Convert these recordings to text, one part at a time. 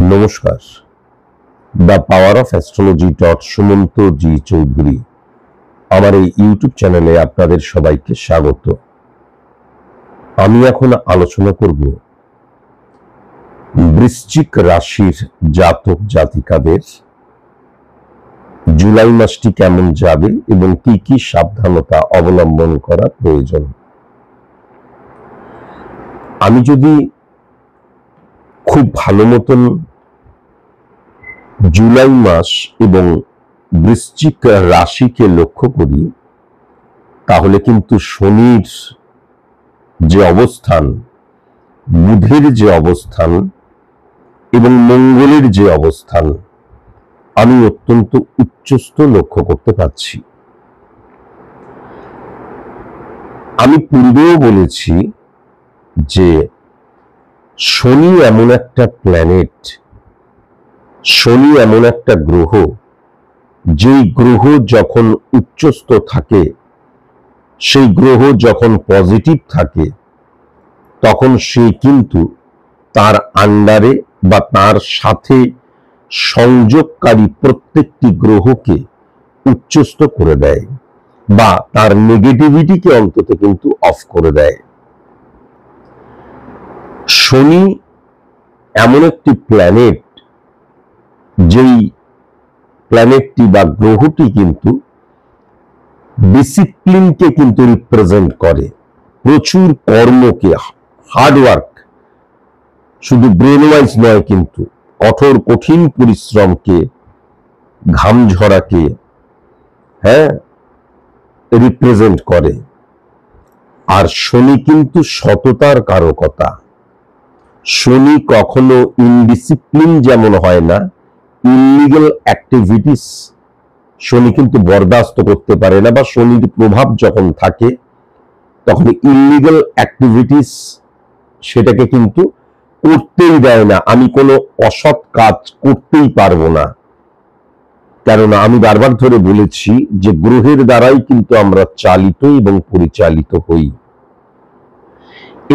নমস্কার। The power of astrology Sumanta G Chowdhury আমার এই ইউটিউব চ্যানেলে আপনাদের সবাইকে স্বাগত। আমি এখন আলোচনা করব বৃশ্চিক রাশির জাতক জাতিকাদের জুলাই মাসটি কেমন যাবে এবং কি কি সাবধানতা অবলম্বন করা প্রয়োজন। আমি যদি খুব ভালো মতন জুলাই মাস এবং বৃশ্চিক রাশিকে লক্ষ্য করি, তাহলে কিন্তু শনির যে অবস্থান, বুধের যে অবস্থান এবং মঙ্গলের যে অবস্থান আমি অত্যন্ত উচ্চস্থ লক্ষ্য করতে পারছি। আমি পূর্বেও বলেছি যে শনি এমন একটা প্ল্যানেট, শনি এমন একটা গ্রহ, যেই গ্রহ যখন উচ্চস্থ থাকে, সেই গ্রহ যখন পজিটিভ থাকে, তখন সে কিন্তু তার আন্ডারে বা তার সাথে সংযোগকারী প্রত্যেকটি গ্রহকে উচ্চস্থ করে দেয় বা তার নেগেটিভিটিকে অন্তত কিন্তু অফ করে দেয়। শনি এমন একটি প্ল্যানেট, যেই প্ল্যানেটটি বা গ্রহটি কিন্তু ডিসিপ্লিনকে কিন্তু রিপ্রেজেন্ট করে, প্রচুর কর্মকে, হার্ডওয়ার্ক, শুধু ব্রেন ওয়াইজ নয়, কিন্তু কঠোর কঠিন পরিশ্রমকে, ঘাম ঝরাকে রিপ্রেজেন্ট করে। আর শনি কিন্তু সততার কারকতা। শনি কখনো ইনডিসিপ্লিন যেমন হয় না, ইললিগাল অ্যাক্টিভিটিস শনি কিন্তু বরদাস্ত করতে পারে না, বা শনির প্রভাব যখন থাকে তখন ইললিগাল অ্যাক্টিভিটিস সেটাকে কিন্তু করতেই দেয় না। আমি কোনো অসৎ কাজ করতেই পারবো না, কেননা আমি বারবার ধরে বলেছি যে গ্রহের দ্বারাই কিন্তু আমরা চালিত এবং পরিচালিত হই।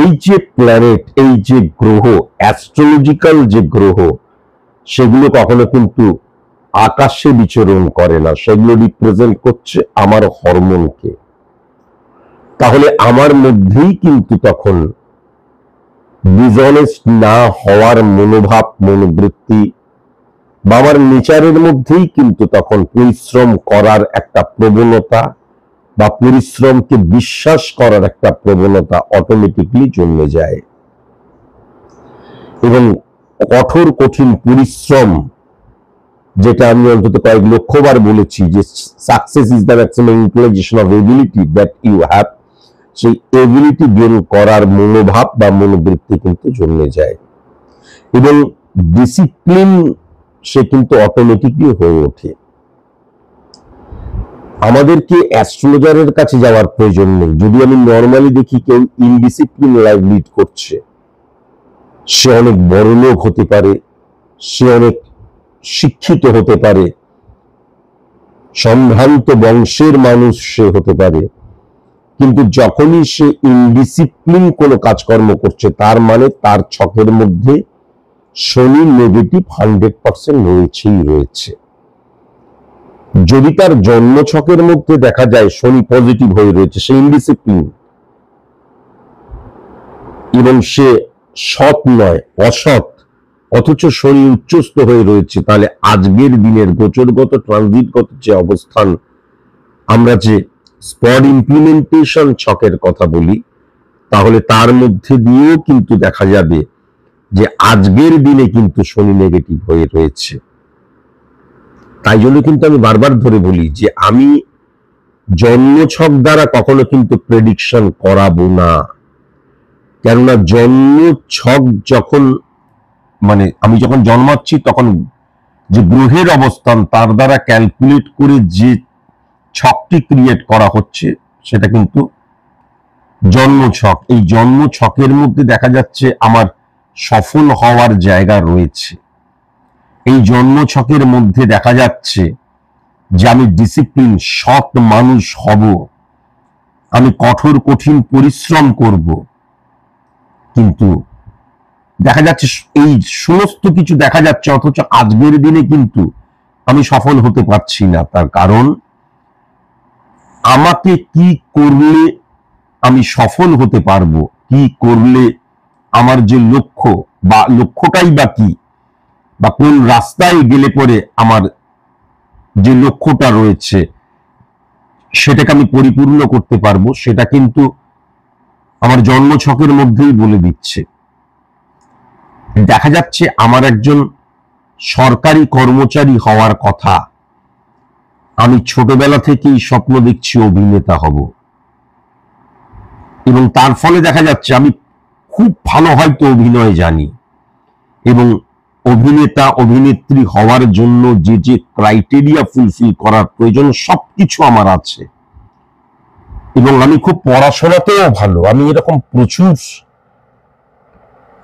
এই যে প্ল্যানেট, এই যে গ্রহ, অ্যাস্ট্রোলজিক্যাল যে গ্রহ, সেগুলো কখনো কিন্তু আকাশে বিচরণ করে না, সেগুলো রিপ্রেজেন্ট করছে আমার হরমোনকে। তাহলে আমার মধ্যেই কিন্তু তখন ডিসঅনেস্ট না হওয়ার মনোভাব, মনোবৃত্তি, বা আমার নেচারের মধ্যেই কিন্তু তখন পরিশ্রম করার একটা প্রবণতা বা পরিশ্রমকে বিশ্বাস করার একটা প্রবণতা অটোমেটিকলি জন্মে যায়। এবং কঠোর কঠিন পরিশ্রম, যেটা আমি অন্তত কয়েক লক্ষবার বলেছি যে success is the maximum utilisation of ability that you have, সেই এবিলিটি গেইন করার মনোভাব বা মনোবৃত্তি কিন্তু জন্মে যায় এবং ডিসিপ্লিন সে কিন্তু অটোমেটিকলি হয়ে ওঠে। আমাদেরকে অ্যাস্ট্রোলজারের কাছে যাওয়ার প্রয়োজন নেই। যদি আমি নর্মালি দেখি কেউ ইনডিসিপ্লিন লাইফ লিড করছে, সে অনেক বড় লোক হতে পারে, সে অনেক শিক্ষিত হতে পারে, সম্ভ্রান্ত বংশের মানুষ সে হতে পারে, কিন্তু যখনই সে ইনডিসিপ্লিন কোনো কাজকর্ম করছে, তার মানে তার ছকের মধ্যে শনি নেগেটিভ 100% রয়েছেই রয়েছে। যদি তার জন্ম ছকের মধ্যে দেখা যায় শনি পজিটিভ হয়ে রয়েছে, সে ইনডিসিপ্লিন এবং সে সৎ নয়, অসৎ, অথচ শনি উচ্চস্থ হয়ে রয়েছে, তাহলে আজকের দিনের গোচরগত ট্রানজিটগত যে অবস্থান, আমরা যে স্পট ইমপ্লিমেন্টেশন ছকের কথা বলি, তাহলে তার মধ্যে দিয়েও কিন্তু দেখা যাবে যে আজকের দিনে কিন্তু শনি নেগেটিভ হয়ে রয়েছে। তাই জন্য কিন্তু আমি বারবার ধরে বলি যে আমি জন্মছক দ্বারা কখনো কিন্তু প্রেডিকশন করাবো না, কেননা জন্মছক যখন আমি যখন জন্মাচ্ছি, তখন যে গ্রহের অবস্থান তার দ্বারা ক্যালকুলেট করে যে ছকটি ক্রিয়েট করা হচ্ছে, সেটা কিন্তু জন্মছক। এই জন্মছকের মধ্যে দেখা যাচ্ছে আমার সফল হওয়ার জায়গা রয়েছে। এই জন্মছকের মধ্যে দেখা যাচ্ছে যে আমি ডিসিপ্লিন, সৎ মানুষ হব, আমি কঠোর কঠিন পরিশ্রম করব, কিন্তু দেখা যাচ্ছে এই সমস্ত কিছু দেখা যাচ্ছে, অথচ আজকের দিনে কিন্তু আমি সফল হতে পারছি না। তার কারণ আমাকে কি করলে আমি সফল হতে পারবো, কি করলে আমার যে লক্ষ্য বা লক্ষ্যটাই বা কি, বা কোন রাস্তায় গেলে পরে আমার যে লক্ষ্যটা রয়েছে সেটাকে আমি পরিপূর্ণ করতে পারবো, সেটা কিন্তু আমার জন্মছকের মধ্যেই বলে দিচ্ছে। দেখা যাচ্ছে আমার একজন সরকারি কর্মচারী হওয়ার কথা, আমি ছোটবেলা থেকেই স্বপ্ন দেখছি অভিনেতা হব, এবং তার ফলে দেখা যাচ্ছে আমি খুব ভালো হয়তো অভিনয় জানি, এবং অভিনেতা অভিনেত্রী হওয়ার জন্য যে যে ক্রাইটেরিয়া ফুলফিল করার প্রয়োজন সবকিছু আমার আছে, এবং আমি খুব পড়াশোনাতেও ভালো। আমি এরকম প্রচুর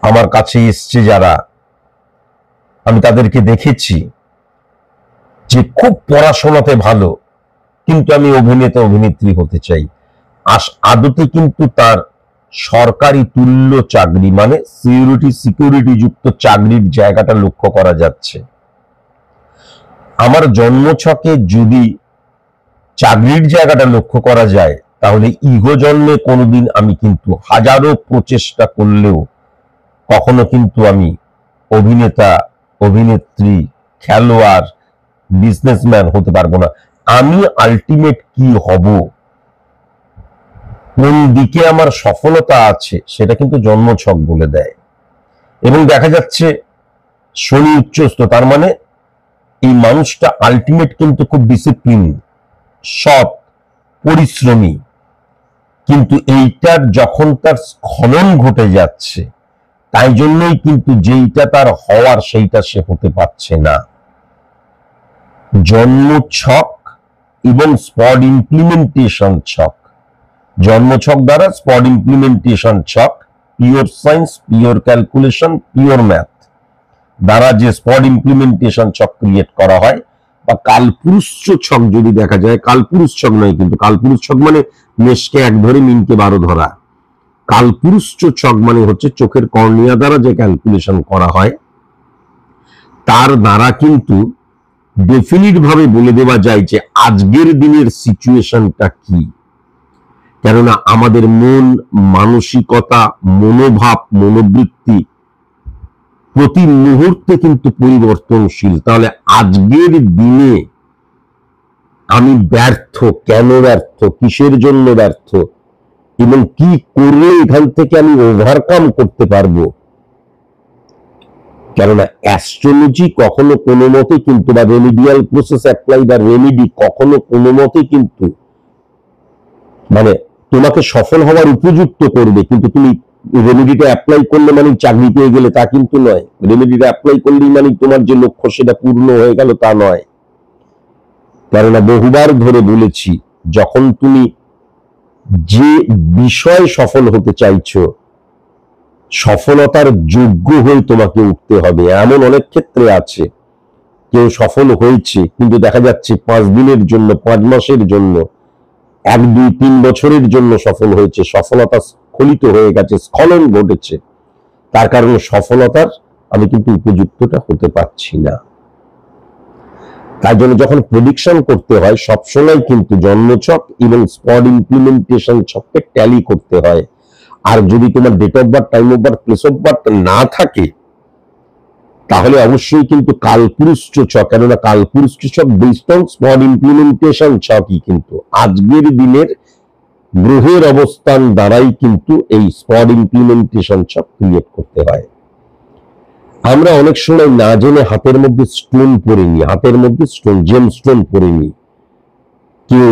আমার কাছে এসছে যারা, আমি তাদেরকে দেখেছি যে খুব পড়াশোনাতে ভালো, কিন্তু আমি অভিনেতা অভিনেত্রী হতে চাই। আদতে কিন্তু তার সরকারি তুল্য চাকরি মানে সিকিউরিটি যুক্ত চাকরির জায়গাটা লক্ষ্য করা যাচ্ছে। আমার জন্মছকে যদি চাকরির জায়গাটা লক্ষ্য করা যায়, তাহলে ইহো জন্মে কোনোদিন আমি কিন্তু হাজারো প্রচেষ্টা করলেও কখনো কিন্তু আমি অভিনেতা অভিনেত্রী খেলোয়াড় বিজনেসম্যান হতে পারবো না। আমি আলটিমেট কি হব, কোন দিকে আমার সফলতা আছে, সেটা কিন্তু জন্মছক বলে দেয়। এবং দেখা যাচ্ছে শনি উচ্চস্থ, তার মানে এই মানুষটা আলটিমেট কিন্তু খুব ডিসিপ্লিন, সৎ, পরিশ্রমী, কিন্তু এইটার যখন তার স্খলন ঘটে যাচ্ছে, তাই জন্যই কিন্তু যেইটা তার হওয়ার সেইটা সে হতে পারছে না। জন্মছক এবং স্পট ইমপ্লিমেন্টেশন ছক, জন্মছক দ্বারা স্পট ইমপ্লিমেন্টেশন ছক, pure science, pure calculation, pure math দ্বারা যে স্পট ইমপ্লিমেন্টেশন ছক ক্রিয়েট করা হয়, বা কালপুরুষ ছক যদি দেখা যায়, কালপুরুষ ছক নয় কিন্তু, কালপুরুষ ছক মানে মেষকে 1 ধরে মিনকে 12 ধরা, কালপুরুষ ছক মানে হচ্ছে চোখের কর্নিয়া দ্বারা যে ক্যালকুলেশন করা হয়, তার দ্বারা কিন্তু ডেফিনিট ভাবে বলে দেওয়া যায় যে আজকের দিনের সিচুয়েশনটা কি। কেননা আমাদের মন, মানসিকতা, মনোভাব, মনোবৃত্তি প্রতি মুহূর্তে কিন্তু পরিবর্তনশীল। তাহলে আজকের দিনে আমি ব্যর্থ, কেন ব্যর্থ, কিসের জন্য ব্যর্থ, এবং কি করলে এখান থেকে আমি ওভারকাম করতে পারবো। কেননা অ্যাস্ট্রোলজি কখনো কোনো মতে কিন্তু, বা রেমিডিয়াল প্রসেস অ্যাপ্লাই বা রেমিডি কখনো কোনো মতে কিন্তু মানে তোমাকে সফল হওয়ার উপযুক্ত করবে, কিন্তু তুমি রেমিডিটা অ্যাপ্লাই করলে মানে চাকরি পেয়ে গেলে তা কিন্তু নয়। রেমিডিটা অ্যাপ্লাই করলেই মানে তোমার যে লক্ষ্য সেটা পূর্ণ হয়ে গেল তা নয়। কেননা বহুবার ধরে বলেছি, যখন তুমি যে বিষয় সফল হতে চাইছো, সফলতার যোগ্য হয়ে তোমাকে উঠতে হবে। এমন অনেক ক্ষেত্রে আছে কেউ সফল হয়েছে, কিন্তু দেখা যাচ্ছে 5 দিনের জন্য, 5 মাসের জন্য, 1, 2, 3 বছরের জন্য সফল হয়েছে, সফলতা স্খলিত হয়ে গেছে, স্খলন ঘটেছে। তার কারণে সফলতার আমি কিন্তু উপযুক্তটা হতে পারছি না। তাই জন্য যখন প্রেডিকশন করতে হয়, সবসময় কিন্তু জন্মছক এবং স্পট ইমপ্লিমেন্টেশন ছককে ট্যালি করতে হয়। আর যদি তোমার date of birth, time of birth, place of birth না থাকে, তাহলে অবশ্যই কিন্তু কালপুরুষ ছক, কেননা কালপুরুষ ছক বেসড অন স্পট ইমপ্লিমেন্টেশন ছকই কিন্তু আজকের দিনের গ্রহের অবস্থান দ্বারাই কিন্তু এই স্পট ইমপ্লিমেন্টেশন ছক ক্রিয়েট করতে হয়। আমরা অনেক সময় না জেনে হাতের মধ্যে স্টোন পরে নিই, হাতের মধ্যে স্টোন, জেম স্টোন পরে নিই। কেউ,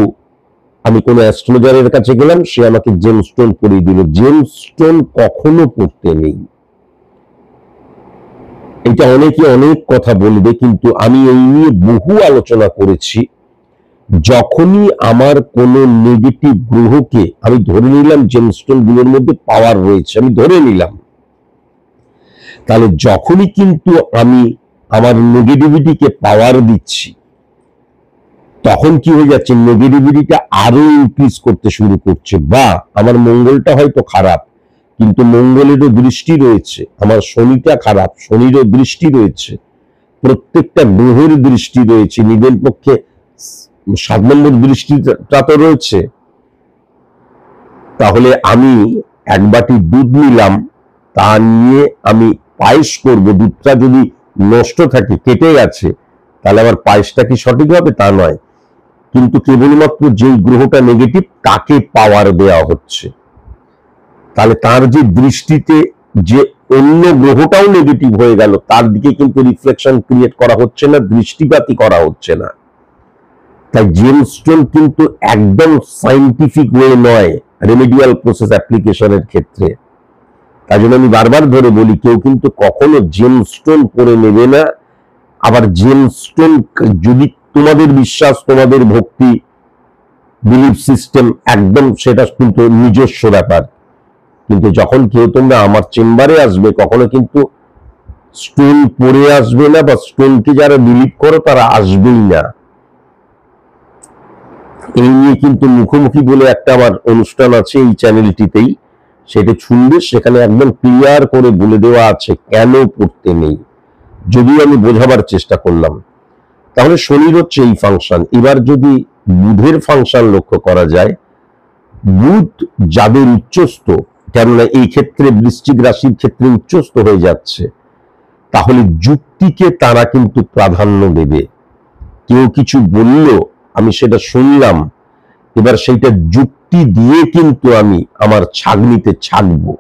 আমি কোন অ্যাস্ট্রোলজারের কাছে গেলাম, সে আমাকে জেম স্টোন পরিয়ে দিল। জেম স্টোন কখনো পড়তে নেই। এটা অনেকে অনেক কথা বলবে, কিন্তু আমি এই নিয়ে বহু আলোচনা করেছি। যখনই আমার কোন নেগেটিভ গ্রহকে আমি ধরে নিলাম জেমস্টোন গুলোর মধ্যে পাওয়ার রয়েছে, আমি ধরে নিলাম, তাহলে যখনই কিন্তু আমি আমার নেগেটিভিটিকে পাওয়ার দিচ্ছি, তখন কি হয়ে যাচ্ছে, নেগেটিভিটিটা আরো ইনক্রিজ করতে শুরু করছে। বা আমার মঙ্গলটা হয়তো খারাপ, কিন্তু মঙ্গলেরও দৃষ্টি রয়েছে, আমার শনিটা খারাপ, শনিরও দৃষ্টি রয়েছে, প্রত্যেকটা গ্রহের দৃষ্টি রয়েছে, নিজের পক্ষে 7 নম্বর দৃষ্টিটা তো রয়েছে। তাহলে আমি এক বাটি দুধ নিলাম, তা নিয়ে আমি পায়েস করব, দুধটা যদি নষ্ট থাকে, কেটে গেছে, তাহলে আমার পায়েসটা কি সঠিক হবে? তা নয়, কিন্তু কেবলমাত্র যেই গ্রহটা নেগেটিভ তাকে পাওয়ার দেওয়া হচ্ছে। তাহলে তার যে দৃষ্টিতে যে অন্য গ্রহটাও নেগেটিভ হয়ে গেল, তার দিকে কিন্তু রিফ্লেকশন ক্রিয়েট করা হচ্ছে না, দৃষ্টিপাতই করা হচ্ছে না। তাই জেমস্টোন কিন্তু একদম সাইন্টিফিক ওয়ে নয় রেমেডিয়াল প্রসেস অ্যাপ্লিকেশনের ক্ষেত্রে। তাই জন্য আমি বারবার ধরে বলি, কেউ কিন্তু কখনো জেমস্টোন করে নেবে না। আবার জেমস্টোন যদি তোমাদের বিশ্বাস, তোমাদের ভক্তি, বিলিফ সিস্টেম, একদম সেটা কিন্তু নিজস্ব ব্যাপার। কিন্তু যখন কেউ তোমরা আমার চেম্বারে আসবে, কখনো কিন্তু স্টোন পরে আসবে না, বা স্টোনকে যারা বিলিভ করো তারা আসবেই না। এই নিয়ে কিন্তু মুখোমুখি বলে একটা আমার অনুষ্ঠান আছে এই চ্যানেলটিতেই, সেটা শুনবে, সেখানে একদম ক্লিয়ার করে বলে দেওয়া আছে কেন পড়তে নেই, যদিও আমি বোঝাবার চেষ্টা করলাম। তাহলে শনির হচ্ছে এই ফাংশন। এবার যদি বুধের ফাংশন লক্ষ্য করা যায়, বুধ যাদের উচ্চস্থ, কেননা এই ক্ষেত্রে বৃশ্চিক রাশির ক্ষেত্রে উচ্চস্থ হয়ে যাচ্ছে, তাহলে যুক্তিকে তারা কিন্তু প্রাধান্য দেবে। কেউ কিছু বলল, আমি সেটা শুনলাম, এবার সেইটা যুক্তি দিয়ে কিন্তু আমি আমার ছাগনিতে ছাগবো।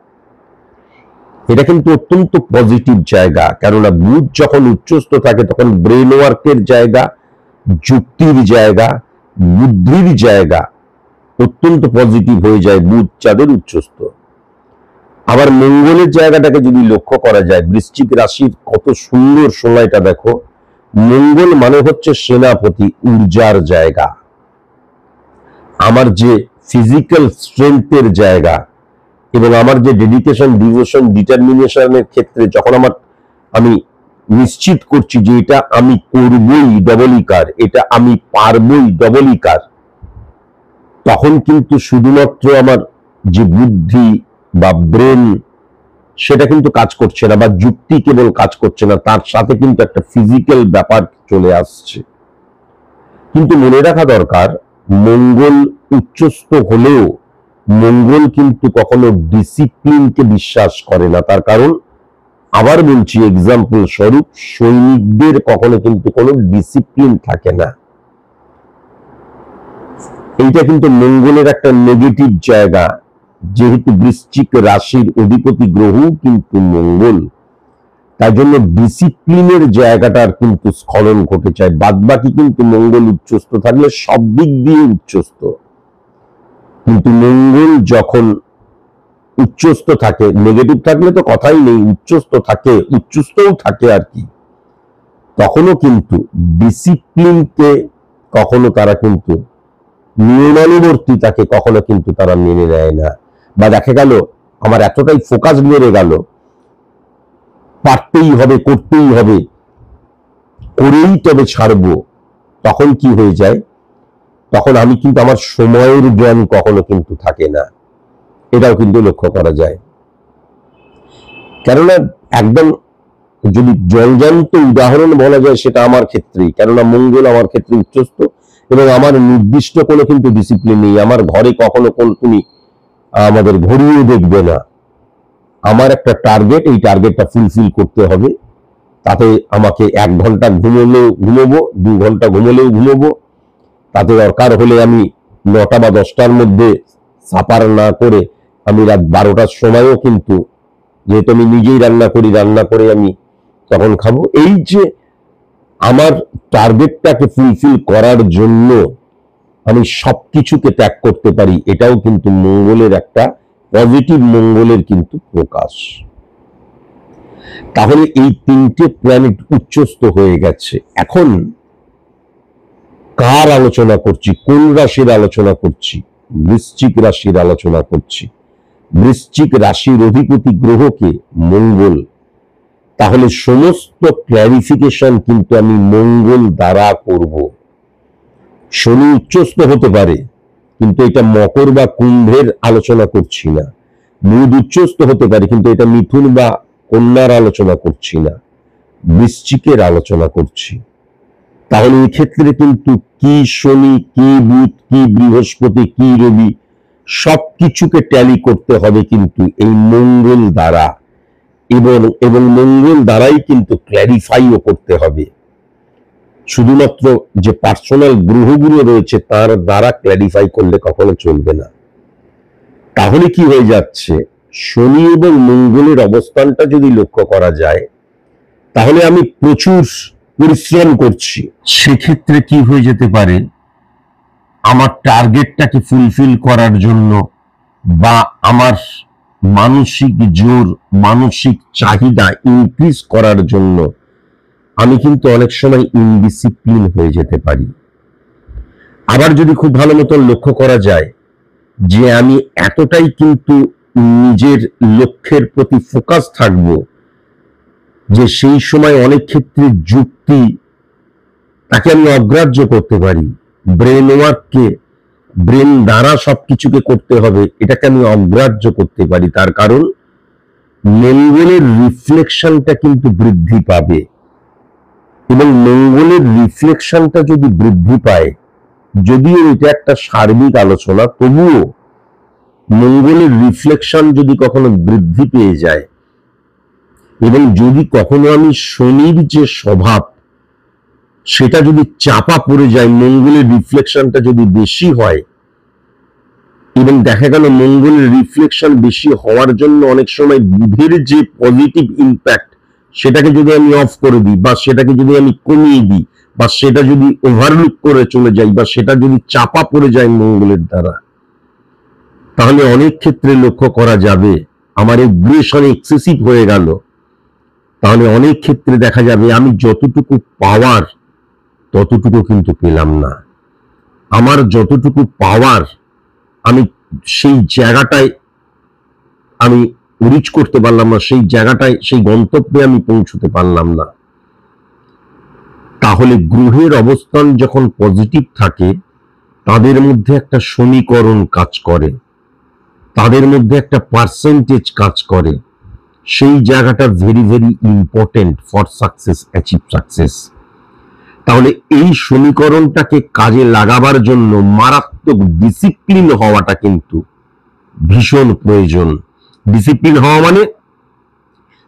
এটা কিন্তু অত্যন্ত পজিটিভ জায়গা, কেননা বুধ যখন উচ্চস্থ থাকে তখন ব্রেন ওয়ার্কের জায়গা, যুক্তির জায়গা, বুদ্ধির জায়গা অত্যন্ত পজিটিভ হয়ে যায় বুধ যাদের উচ্চস্থ। আবার মঙ্গলের জায়গাটাকে যদি লক্ষ্য করা যায়, বৃশ্চিক রাশির কত সুন্দর সময়টা দেখো। মঙ্গল মানে হচ্ছে সেনাপতি, ঊর্জার জায়গা, আমার যে ফিজিক্যাল স্ট্রেংথের জায়গা, এবং আমার যে ডেডিকেশন, ডিভোশন, ডিটারমিনেশনের ক্ষেত্রে যখন আমি নিশ্চিত করছি যে এটা আমি করবই ডবলিকার, এটা আমি পারবই ডবলিকার, তখন কিন্তু শুধুমাত্র আমার যে বুদ্ধি বা ব্রেন সেটা কিন্তু কাজ করছে না, বা যুক্তি কেবল কাজ করছে না, তার সাথে কিন্তু একটা ফিজিক্যাল ব্যাপার চলে আসছে। কিন্তু মনে রাখা দরকার, মঙ্গল উচ্চস্থ হলেও মঙ্গল কিন্তু কখনো ডিসিপ্লিনকে বিশ্বাস করে না। তার কারণ, আবার বলছি এক্সাম্পল স্বরূপ, সৈনিকদের কখনো কিন্তু কোনো ডিসিপ্লিন থাকে না। এইটা কিন্তু মঙ্গলের একটা নেগেটিভ জায়গা, যেহেতু বৃশ্চিক রাশির অধিপতি গ্রহ কিন্তু মঙ্গল, তাই জন্য ডিসিপ্লিনের জায়গাটার কিন্তু স্খলন ঘটে যায়। বাদবাকি কিন্তু মঙ্গল উচ্চস্থ থাকলে সব দিক দিয়ে উচ্চস্থ, কিন্তু মঙ্গল যখন উচ্চস্থ থাকে, নেগেটিভ থাকলে তো কথাই নেই, উচ্চস্থ থাকে, উচ্চস্থও থাকে আর কি, তখনও কিন্তু ডিসিপ্লিনকে কখনো তারা কিন্তু, নিয়মানুবর্তিতাকে কখনো কিন্তু তারা মেনে নেয় না। বা দেখা গেল আমার এতটাই ফোকাস বেড়ে গেল, পারতেই হবে, করতেই হবে, করেই তবে ছাড়বো, তখন কি হয়ে যায়, তখন আমি কিন্তু আমার সময়ের জ্ঞান কখনো কিন্তু থাকে না। এটাও কিন্তু লক্ষ্য করা যায়। কেননা একদম যদি জলজান্ত উদাহরণ বলা যায় সেটা আমার ক্ষেত্রেই, কেননা মঙ্গল আমার ক্ষেত্রে উচ্চস্থ, এবং আমার নির্দিষ্ট কোনো কিন্তু ডিসিপ্লিন নেই। আমার ঘরে কখনো তুমি আমাদের ঘড়িও দেখবে না। আমার একটা টার্গেট, এই টার্গেটটা ফুলফিল করতে হবে। তাতে আমাকে 1 ঘন্টা ঘুমোলেও ঘুমোবো, 2 ঘন্টা ঘুমোলেও ঘুমোবো, তাতে দরকার হলে আমি 9টা বা 10টার মধ্যে সাপার না করে আমি রাত 12টার সময়ও কিন্তু, যেহেতু আমি নিজেই রান্না করি, রান্না করে আমি তখন খাবো। এই যে আমার টার্গেটটাকে ফুলফিল করার জন্য আমি সবকিছুকে ত্যাগ করতে পারি, এটাও কিন্তু মঙ্গলের একটা পজিটিভ, মঙ্গলের কিন্তু প্রকাশ। তাহলে এই 3টে প্ল্যানেট উচ্চস্থ হয়ে গেছে। এখন কার আলোচনা করছি, কোন রাশির আলোচনা করছি? বৃশ্চিক রাশির আলোচনা করছি। বৃশ্চিক রাশির অধিপতি গ্রহকে মঙ্গল। তাহলে সমস্ত ক্ল্যারিফিকেশন কিন্তু আমি মঙ্গল দ্বারা করব। শনি উচ্চস্থ হতে পারে, কিন্তু এটা মকর বা কুম্ভের আলোচনা করছি না। মুড উচ্চস্ত হতে পারে, কিন্তু এটা মিথুন বা কন্যার আলোচনা করছি না, বৃশ্চিকের আলোচনা করছি। তাহলে এক্ষেত্রে কিন্তু কি শনি, কি বুধ, কি বৃহস্পতি, কি রবি, সবকিছুকে ট্যালি করতে হবে কিন্তু এই মঙ্গল দ্বারা, এবং মঙ্গল দ্বারাই কিন্তু ক্ল্যারিফাইও করতে হবে। শুধুমাত্র যে পার্সোনাল গ্রহগুলো রয়েছে তার দ্বারা ক্ল্যারিফাই করলে কখনো চলবে না। তাহলে কি হয়ে যাচ্ছে, শনি এবং মঙ্গলের অবস্থানটা যদি লক্ষ্য করা যায়, তাহলে আমি প্রচুর পরিশ্রম করছি, সেক্ষেত্রে কি হয়ে যেতে পারে, আমার টার্গেটটাকে ফুলফিল করার জন্য বা আমার মানসিক জোর, মানসিক চাহিদা ইনক্রিজ করার জন্য আমি কিন্তু অনেক সময় ইনডিসিপ্লিন হয়ে যেতে পারি। আবার যদি খুব ভালো মতো লক্ষ্য করা যায় যে আমি এতটাই কিন্তু নিজের লক্ষ্যের প্রতি ফোকাস থাকব যে সেই সময় অনেক ক্ষেত্রে যুক্তি তাকে আমি অগ্রাহ্য করতে পারি, ব্রেন ওয়ার্ককে, ব্রেন দ্বারা সবকিছুকে করতে হবে, এটাকে আমি অগ্রাহ্য করতে পারি। তার কারণ মঙ্গলের রিফ্লেকশনটা কিন্তু বৃদ্ধি পাবে, এবং মঙ্গলের রিফ্লেকশনটা যদি বৃদ্ধি পায়, যদিও এটা একটা সার্বিক আলোচনা, তবুও মঙ্গলের রিফ্লেকশন যদি কখনো বৃদ্ধি পেয়ে যায়, এবং যদি কখনো আমি শনির যে স্বভাব সেটা যদি চাপা পড়ে যায়, মঙ্গলের রিফ্লেকশনটা যদি বেশি হয়, এবং দেখা গেল মঙ্গলের রিফ্লেকশন বেশি হওয়ার জন্য অনেক সময় বুধের যে পজিটিভ ইম্প্যাক্ট সেটাকে যদি আমি অফ করে দিই, বা সেটাকে যদি আমি কমিয়ে দিই, বা সেটা যদি ওভারলুক করে চলে যাই, বা সেটা যদি চাপা পড়ে যায় মঙ্গলের দ্বারা, তাহলে অনেক ক্ষেত্রে লক্ষ্য করা যাবে আমার এগ্রেশন এক্সেসিভ হয়ে গেল। তাহলে অনেক ক্ষেত্রে দেখা যাবে আমি যতটুকু পাওয়ার ততটুকু কিন্তু পেলাম না, আমার যতটুকু পাওয়ার আমি সেই জায়গাটায় আমি রিচ করতে পারলাম না, সেই জায়গাটায়, সেই গন্তব্যে আমি পৌঁছতে পারলাম না। তাহলে গ্রহের অবস্থান যখন পজিটিভ থাকে, তাদের মধ্যে একটা সমীকরণ কাজ করে, তাদের মধ্যে একটা পার্সেন্টেজ কাজ করে, সেই জায়গাটা very very important for success, achieve success. তাহলে এই সমীকরণটাকে কাজে লাগাবার জন্য মারাত্মক ডিসিপ্লিন হওয়াটা কিন্তু ভীষণ প্রয়োজন। ডিসিপ্লিন হওয়া মানে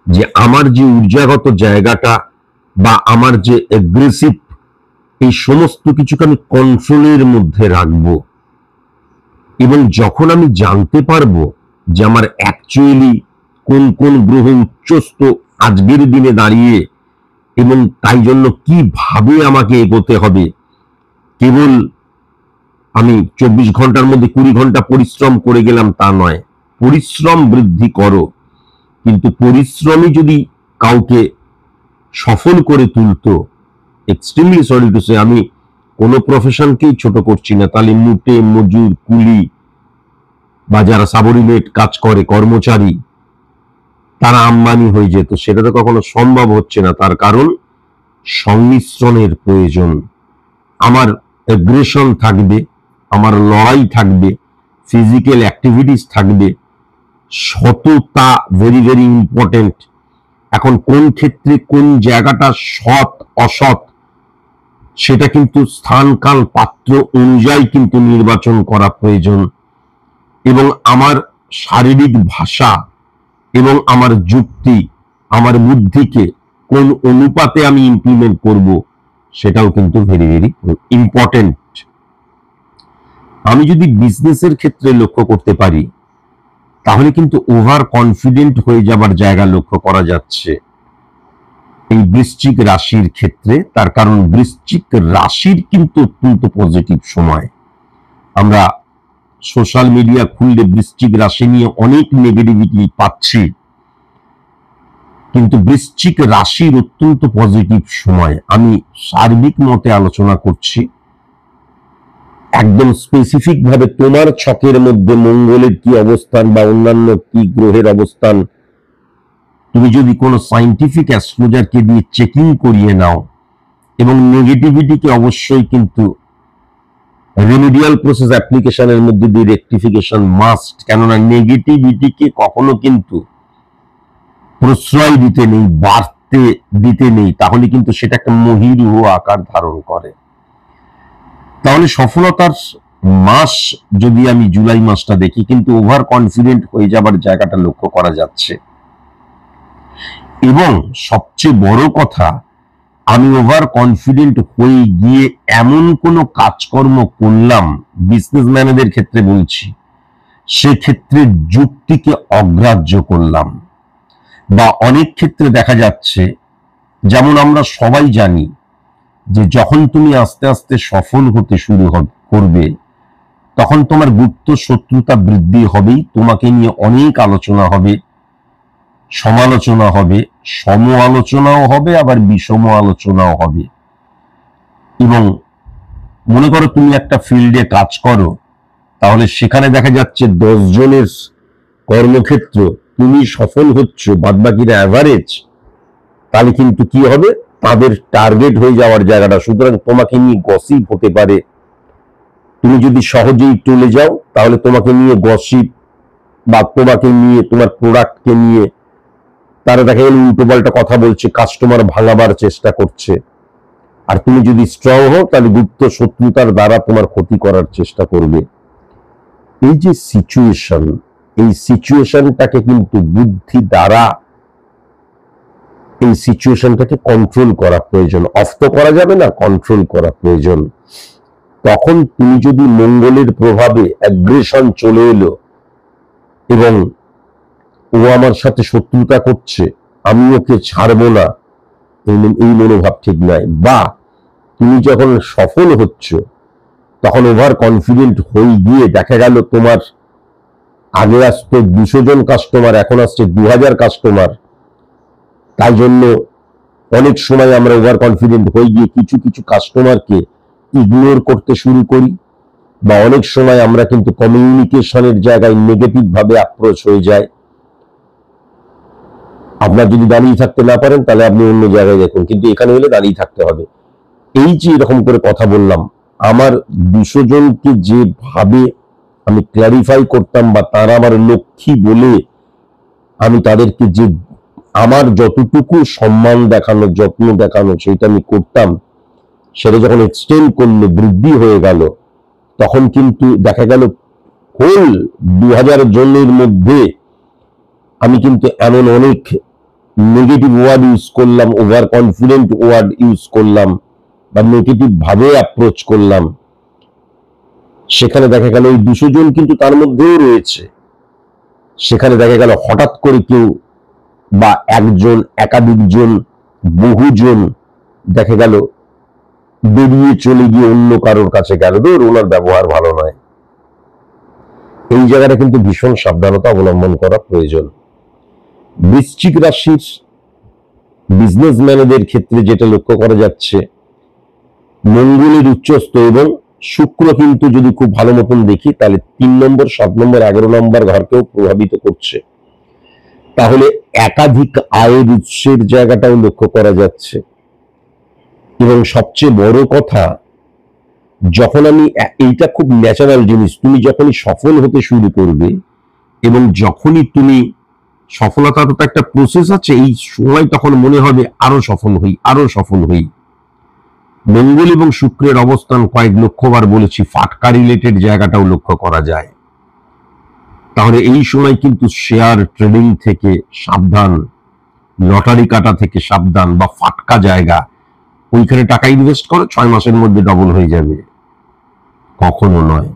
যে আমার যে ঊর্জাগত জায়গাটা বা আমার যে এগ্রেসিভ, এই সমস্ত কিছুকে আমি কন্ট্রোলের মধ্যে রাখবো, এবং যখন আমি জানতে পারবো যে আমার অ্যাকচুয়ালি কোন কোন গ্রহ উচ্চস্থ আজকের দিনে দাঁড়িয়ে, এবং তাই জন্য কিভাবে আমাকে এগোতে হবে, কেবল আমি 24 ঘন্টার মধ্যে 20 ঘন্টা পরিশ্রম করে গেলাম তা নয়, পরিশ্রম বৃদ্ধি করো, কিন্তু পরিশ্রমই যদি কাউকে সফল করে তুলতো, এক্সট্রিমলি সরি টু সে, আমি কোনো প্রফেশনকেই ছোট করছি না, তাহলে মুটে, মজুর, কুলি বা যারা সাবঅর্ডিনেট কাজ করে, কর্মচারী, তারা আম্বানি হয়ে যেত, সেটা তো কখনো সম্ভব হচ্ছে না। তার কারণ সংমিশ্রণের প্রয়োজন। আমার এগ্রেশন থাকবে, আমার লড়াই থাকবে, ফিজিক্যাল অ্যাক্টিভিটিস থাকবে, সততা ভেরি ভেরি ইম্পর্টেন্ট। এখন কোন ক্ষেত্রে কোন জায়গাটা সৎ অসৎ সেটা কিন্তু স্থান কাল পাত্র অনুযায়ী কিন্তু নির্বাচন করা প্রয়োজন, এবং আমার শারীরিক ভাষা এবং আমার যুক্তি, আমার বুদ্ধিকে কোন অনুপাতে আমি ইমপ্লিমেন্ট করব, সেটাও কিন্তু ভেরি ভেরি ইম্পর্টেন্ট। আমি যদি বিজনেসের ক্ষেত্রে লক্ষ্য করতে পারি, তাহলে কিন্তু ওভার কনফিডেন্ট হয়ে যাবার জায়গা লক্ষ্য করা যাচ্ছে এই বৃশ্চিক রাশির ক্ষেত্রে। তার কারণ বৃশ্চিক রাশির কিন্তু অত্যন্ত পজিটিভ সময়। আমরা সোশ্যাল মিডিয়া খুললে বৃশ্চিক রাশি নিয়ে অনেক নেগেটিভিটি পাচ্ছি, কিন্তু বৃশ্চিক রাশির অত্যন্ত পজিটিভ সময়। আমি সার্বিক মতে আলোচনা করছি, একদম স্পেসিফিক ভাবে তোমার ছকের মধ্যে মঙ্গলের কি অবস্থান বা অন্যান্য কি গ্রহের অবস্থান, তুমি যদি কোনো সাইন্টিফিক অ্যাস্ট্রোলজারকে দিয়ে চেকিং করিয়ে নাও, এবং নেগেটিভিটিকে অবশ্যই কিন্তু রেমিডিয়াল প্রসেস অ্যাপ্লিকেশনের মধ্যে দিয়ে রেকটিফিকেশন মাস্ট, কেননা নেগেটিভিটিকে কখনো কিন্তু প্রশ্রয় দিতে নেই, বাড়তে দিতে নেই, তাহলে কিন্তু সেটা একটা মহীরুহ আকার ধারণ করে। তাহলে সফলতার মাস যদি আমি জুলাই মাসটা দেখি, কিন্তু ওভার কনফিডেন্ট হয়ে যাবার জায়গাটা লক্ষ্য করা যাচ্ছে। এবং সবচেয়ে বড় কথা, আমি ওভার কনফিডেন্ট হয়ে গিয়ে এমন কোনো কাজকর্ম করলাম, বিজনেসম্যানদের ক্ষেত্রে বলছি, সেক্ষেত্রে যুক্তিকে অগ্রাহ্য করলাম। বা অনেক ক্ষেত্রে দেখা যাচ্ছে, যেমন আমরা সবাই জানি যে যখন তুমি আস্তে আস্তে সফল হতে শুরু করবে, তখন তোমার গুপ্ত শত্রুতা বৃদ্ধি হবেই, তোমাকে নিয়ে অনেক আলোচনা হবে, সমালোচনা হবে, সম আলোচনাও হবে, আবার বিষম আলোচনাও হবে। এবং মনে করো তুমি একটা ফিল্ডে কাজ করো, তাহলে সেখানে দেখা যাচ্ছে 10 জনের কর্মক্ষেত্র তুমি সফল হচ্ছ, বাদবাকিরা অ্যাভারেজ, তাহলে কিন্তু কি হবে, তাদের টার্গেট হয়ে যাওয়ার জায়গাটা। সুতরাং তোমাকে নিয়ে গসিপ হতে পারে, তুমি যদি সহজেই চলে যাও তাহলে তোমাকে নিয়ে গসিপ, বা তোমাকে নিয়ে, তোমার প্রোডাক্টকে নিয়ে তারা দেখা গেল উল্টো পাল্টা কথা বলছে, কাস্টমার ভাঙাবার চেষ্টা করছে। আর তুমি যদি স্ট্রং হও, তাহলে গুপ্ত শত্রুতার দ্বারা তোমার ক্ষতি করার চেষ্টা করবে। এই যে সিচুয়েশন, এই সিচুয়েশনটাকে কিন্তু বুদ্ধি দ্বারা এই সিচুয়েশনটাকে কন্ট্রোল করা প্রয়োজন। অফ তো করা যাবে না, কন্ট্রোল করা প্রয়োজন। তখন তুমি যদি মঙ্গলের প্রভাবে অ্যাগ্রেশন চলে এলো এবং ও আমার সাথে শত্রুতা করছে, আমি ওকে ছাড়বো না, এই মনোভাব ঠিক নয়। বা তুমি যখন সফল হচ্ছ, তখন ওভার কনফিডেন্ট হয়ে গিয়ে দেখা গেল তোমার আগে আসতো 200 জন কাস্টমার, এখন আসছে 2000 কাস্টমার। তাই জন্য অনেক সময় আমরা ওভার কনফিডেন্ট হয়ে গিয়ে কিছু কিছু কাস্টমারকে ইগনোর করতে শুরু করি, বা অনেক সময় আমরা কিন্তু কমিউনিকেশনের জায়গায় নেগেটিভ ভাবে অ্যাপ্রোচ হয়ে যায়। আপনার যদি দাঁড়িয়ে থাকতে না পারেন, তাহলে আপনি অন্য জায়গায় দেখুন, কিন্তু এখানে হলে দাঁড়িয়ে থাকতে হবে। এই যে এরকম করে কথা বললাম, আমার 200 জনকে যেভাবে আমি ক্ল্যারিফাই করতাম, বা তারা আমার লক্ষ্মী বলে আমি তাদেরকে যে আমার যতটুকু সম্মান দেখানো, যত্ন দেখানো, সেটা আমি করতাম, সেটা যখন এক্সটেন্ড করলো, বৃদ্ধি হয়ে গেল, তখন কিন্তু দেখা গেল হোল 2000 জনের মধ্যে আমি কিন্তু এমন অনেক নেগেটিভ ওয়ার্ড ইউজ করলাম, ওভার কনফিডেন্ট ওয়ার্ড ইউজ করলাম, বা নেগেটিভ ভাবে অ্যাপ্রোচ করলাম। সেখানে দেখা গেল ওই 200 জন কিন্তু তার মধ্যেও রয়েছে। সেখানে দেখা গেল হঠাৎ করে কেউ, বা একজন, একাধিকজন, বহুজন দেখা গেল বেরিয়ে চলে গিয়ে অন্য কারোর কাছে গেল, ওনার ব্যবহার ভালো নয়। এই জায়গাটা কিন্তু ভীষণ সাবধানতা অবলম্বন করা প্রয়োজন। বৃশ্চিক রাশির বিজনেসম্যানদের ক্ষেত্রে যেটা লক্ষ্য করা যাচ্ছে, মঙ্গলের উচ্চস্থ এবং শুক্র কিন্তু যদি খুব ভালো মতন দেখি, তাহলে 3 নম্বর, 7 নম্বর, 11 নম্বর ঘরকেও প্রভাবিত করছে। তাহলে একাধিক আয়ের উৎসের জায়গাটাও লক্ষ্য করা যাচ্ছে। এবং সবচেয়ে বড় কথা, যখন আমি, এইটা খুব ন্যাচারাল জিনিস, তুমি যখনই সফল হতে শুরু করবে, এবং যখনই তুমি, সফলতার তো একটা প্রসেস আছে, এই সময় তখন মনে হবে আরো সফল হই, আরো সফল হই। মঙ্গল এবং শুক্রের অবস্থান কয়েক লক্ষবার বলেছি, ফাটকা রিলেটেড জায়গাটাও লক্ষ্য করা যায়। তাহলে এই সময় কিন্তু শেয়ার ট্রেডিং থেকে সাবধান, লটারি কাটা থেকে সাবধান, বা ফাটকা জায়গা, ওইখানে টাকা ইনভেস্ট করো, 6 মাসের মধ্যে ডবল হয়ে যাবে, কখনো নয়।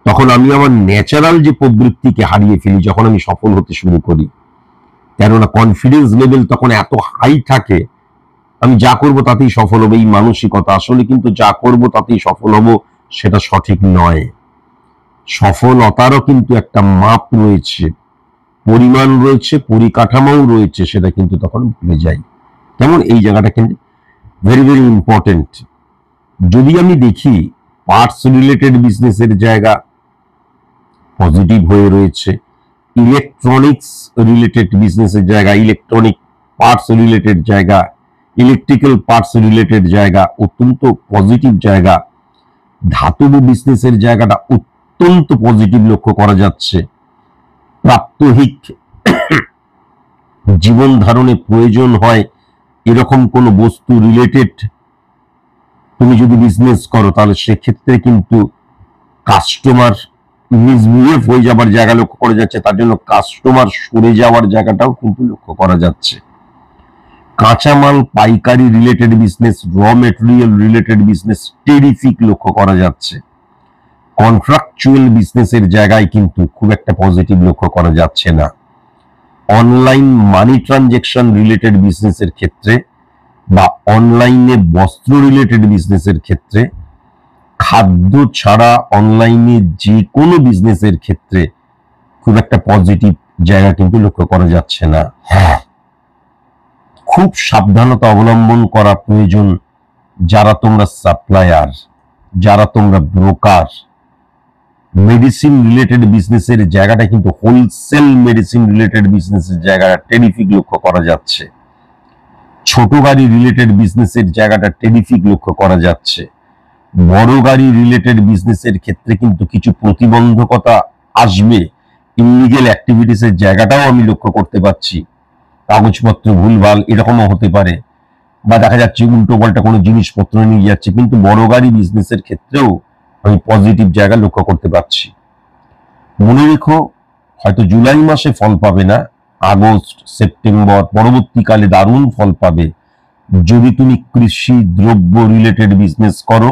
তখন আমি আমার ন্যাচারাল যে প্রবৃত্তিকে হারিয়ে ফেলি যখন আমি সফল হতে শুরু করি। কেননা কনফিডেন্স লেভেল তখন এত হাই থাকে, আমি যা করব তাতেই সফল হবে, এই মানসিকতা। আসলে কিন্তু যা করব তাতেই সফল হব, সেটা সঠিক নয়। সফলতারও কিন্তু একটা মাপ রয়েছে, পরিমাণ রয়েছে, পরিকাঠামোও রয়েছে, সেটা কিন্তু তখন ভুলে যাই। যেমন এই জায়গাটা কিন্তু ভেরি ভেরি ইম্পর্টেন্ট। যদি আমি দেখি পার্টস রিলেটেড বিজনেসের জায়গা পজিটিভ হয়ে রয়েছে, ইলেকট্রনিক্স রিলেটেড বিজনেসের জায়গা, ইলেকট্রনিক পার্টস রিলেটেড জায়গা, ইলেকট্রিক্যাল পার্টস রিলেটেড জায়গা অত্যন্ত পজিটিভ জায়গা। ধাতব বিজনেসের জায়গাটা অত্যন্ত পজিটিভ লক্ষ্য করা যাচ্ছে। প্রাত্যহিক জীবন ধারণে প্রয়োজন হয় এরকম কোন বস্তু রিলেটেড তুমি যদি বিজনেস করো, তাহলে সেক্ষেত্রে কিন্তু কাস্টমার মিসবিহেভ হয়ে যাবার জায়গা লক্ষ্য করা যাচ্ছে, তার জন্য কাস্টমার সরে যাওয়ার জায়গাটাও কিন্তু লক্ষ্য করা যাচ্ছে। কাঁচামাল পাইকারি রিলেটেড বিজনেস, র মেটেরিয়াল রিলেটেড বিজনেস টেরিফিক লক্ষ্য করা যাচ্ছে। কন্ট্রাকচুয়াল বিজনেসের জায়গায় কিন্তু খুব একটা পজিটিভ লক্ষ্য করা যাচ্ছে না। অনলাইন মানি ট্রানজেকশন রিলেটেড বিজনেসের ক্ষেত্রে বা অনলাইনে বস্ত্র রিলেটেড বিজনেসের ক্ষেত্রে, খাদ্য ছাড়া অনলাইনে যে কোনো বিজনেসের ক্ষেত্রে খুব একটা পজিটিভ জায়গা কিন্তু লক্ষ্য করা যাচ্ছে না। খুব সাবধানতা অবলম্বন করা প্রয়োজন যারা তোমরা সাপ্লায়ার, যারা তোমরা ব্রোকার। মেডিসিন রিলেটেড বিজনেসের জায়গাটা কিন্তু হোলসেল মেডিসিন রিলেটেড বিজনেসের জায়গাটা টেরিফিক লক্ষ্য করা যাচ্ছে। ছোট গাড়ি রিলেটেড বিজনেসের জায়গাটা টেরিফিক লক্ষ্য করা যাচ্ছে। বড় গাড়ি রিলেটেড বিজনেসের ক্ষেত্রে কিন্তু কিছু প্রতিবন্ধকতা আসবে, ইলিগাল অ্যাক্টিভিটিসের জায়গাটাও আমি লক্ষ্য করতে পারছি। কাগজপত্র ভুলভাল এরকমও হতে পারে, বা দেখা যাচ্ছে উল্টো পাল্টা কোনো জিনিসপত্র নিয়ে যাচ্ছে, কিন্তু বড় গাড়ি বিজনেসের ক্ষেত্রেও আমি পজিটিভ জায়গা লক্ষ্য করতে পারছি। মনে রেখো, হয়তো জুলাই মাসে ফল পাবে না, আগস্ট সেপ্টেম্বর পরবর্তীকালে দারুণ ফল পাবে যদি তুমি কৃষি দ্রব্য রিলেটেড বিজনেস করো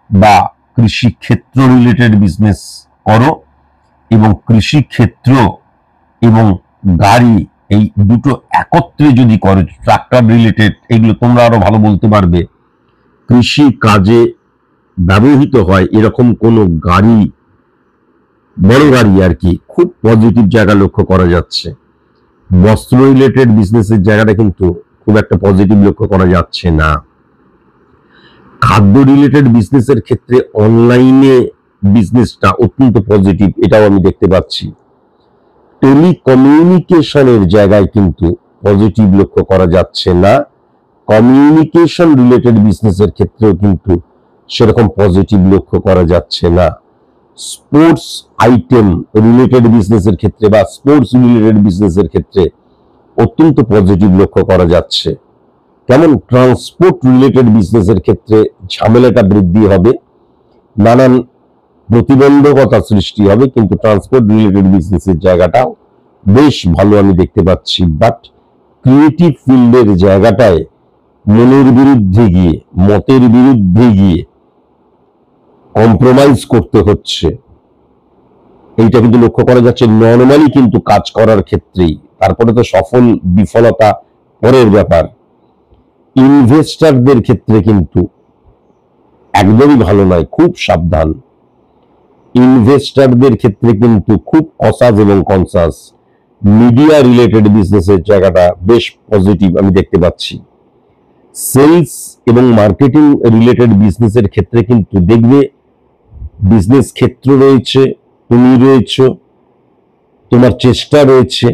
বা কৃষি ক্ষেত্র রিলেটেড বিজনেস করো, এবং কৃষি ক্ষেত্র এবং গাড়ি এই দুটো একত্রে যদি করো, ট্রাক্টর রিলেটেড, এগুলো তোমরা আরো ভালো বলতে পারবে, কৃষি কাজে ব্যবহৃত হয় এরকম কোন গাড়ি, বড় গাড়ি আর কি, খুব পজিটিভ জায়গা লক্ষ্য করা যাচ্ছে। বস্ত্র রিলেটেড বিজনেসের জায়গাটা কিন্তু খুব একটা পজিটিভ লক্ষ্য করা যাচ্ছে না। খাদ্য রিলেটেড বিজনেসের ক্ষেত্রে অনলাইনে বিজনেসটা অত্যন্ত পজিটিভ, এটাও আমি দেখতে পাচ্ছি। টেলিকমিউনিকেশনের জায়গায় কিন্তু পজিটিভ লক্ষ্য করা যাচ্ছে না। কমিউনিকেশন রিলেটেড বিজনেসের ক্ষেত্রেও কিন্তু সেরকম পজিটিভ লক্ষ্য করা যাচ্ছে না। স্পোর্টস আইটেম রিলেটেড বিজনেসের ক্ষেত্রে বা স্পোর্টস রিলেটেড বিজনেসের ক্ষেত্রে অত্যন্ত পজিটিভ লক্ষ্য করা যাচ্ছে। কেমন ট্রান্সপোর্ট রিলেটেড বিজনেসের ক্ষেত্রে ঝামেলাটা বৃদ্ধি হবে, নানান প্রতিবন্ধকতা সৃষ্টি হবে, কিন্তু ট্রান্সপোর্ট রিলেটেড বিজনেসের জায়গাটাও বেশ ভালো আমি দেখতে পাচ্ছি। বাট ক্রিয়েটিভ ফিল্ডের জায়গাটায় মনের বিরুদ্ধে গিয়ে, মতের বিরুদ্ধে গিয়ে কম্প্রোমাইজ করতে হচ্ছে, এইটা কিন্তু লক্ষ্য করা যাচ্ছে। নর্মালি কিন্তু কাজ করার ক্ষেত্রেই, তারপরে তো সফল বিফলতা পরের ব্যাপার। ইনভেস্টরদের ক্ষেত্রে কিন্তু একদমই ভালো নয়, খুব সাবধান। ইনভেস্টরদের ক্ষেত্রে কিন্তু খুব কসাস এবং কনসাস। মিডিয়া রিলেটেড বিজনেসের জায়গাটা বেশ পজিটিভ আমি দেখতে পাচ্ছি। সেলস এবং মার্কেটিং রিলেটেড বিজনেসের ক্ষেত্রে কিন্তু দেখবে বিজনেস ক্ষেত্র রয়েছে, তুমি রয়েছো, তোমার চেষ্টা রয়েছে,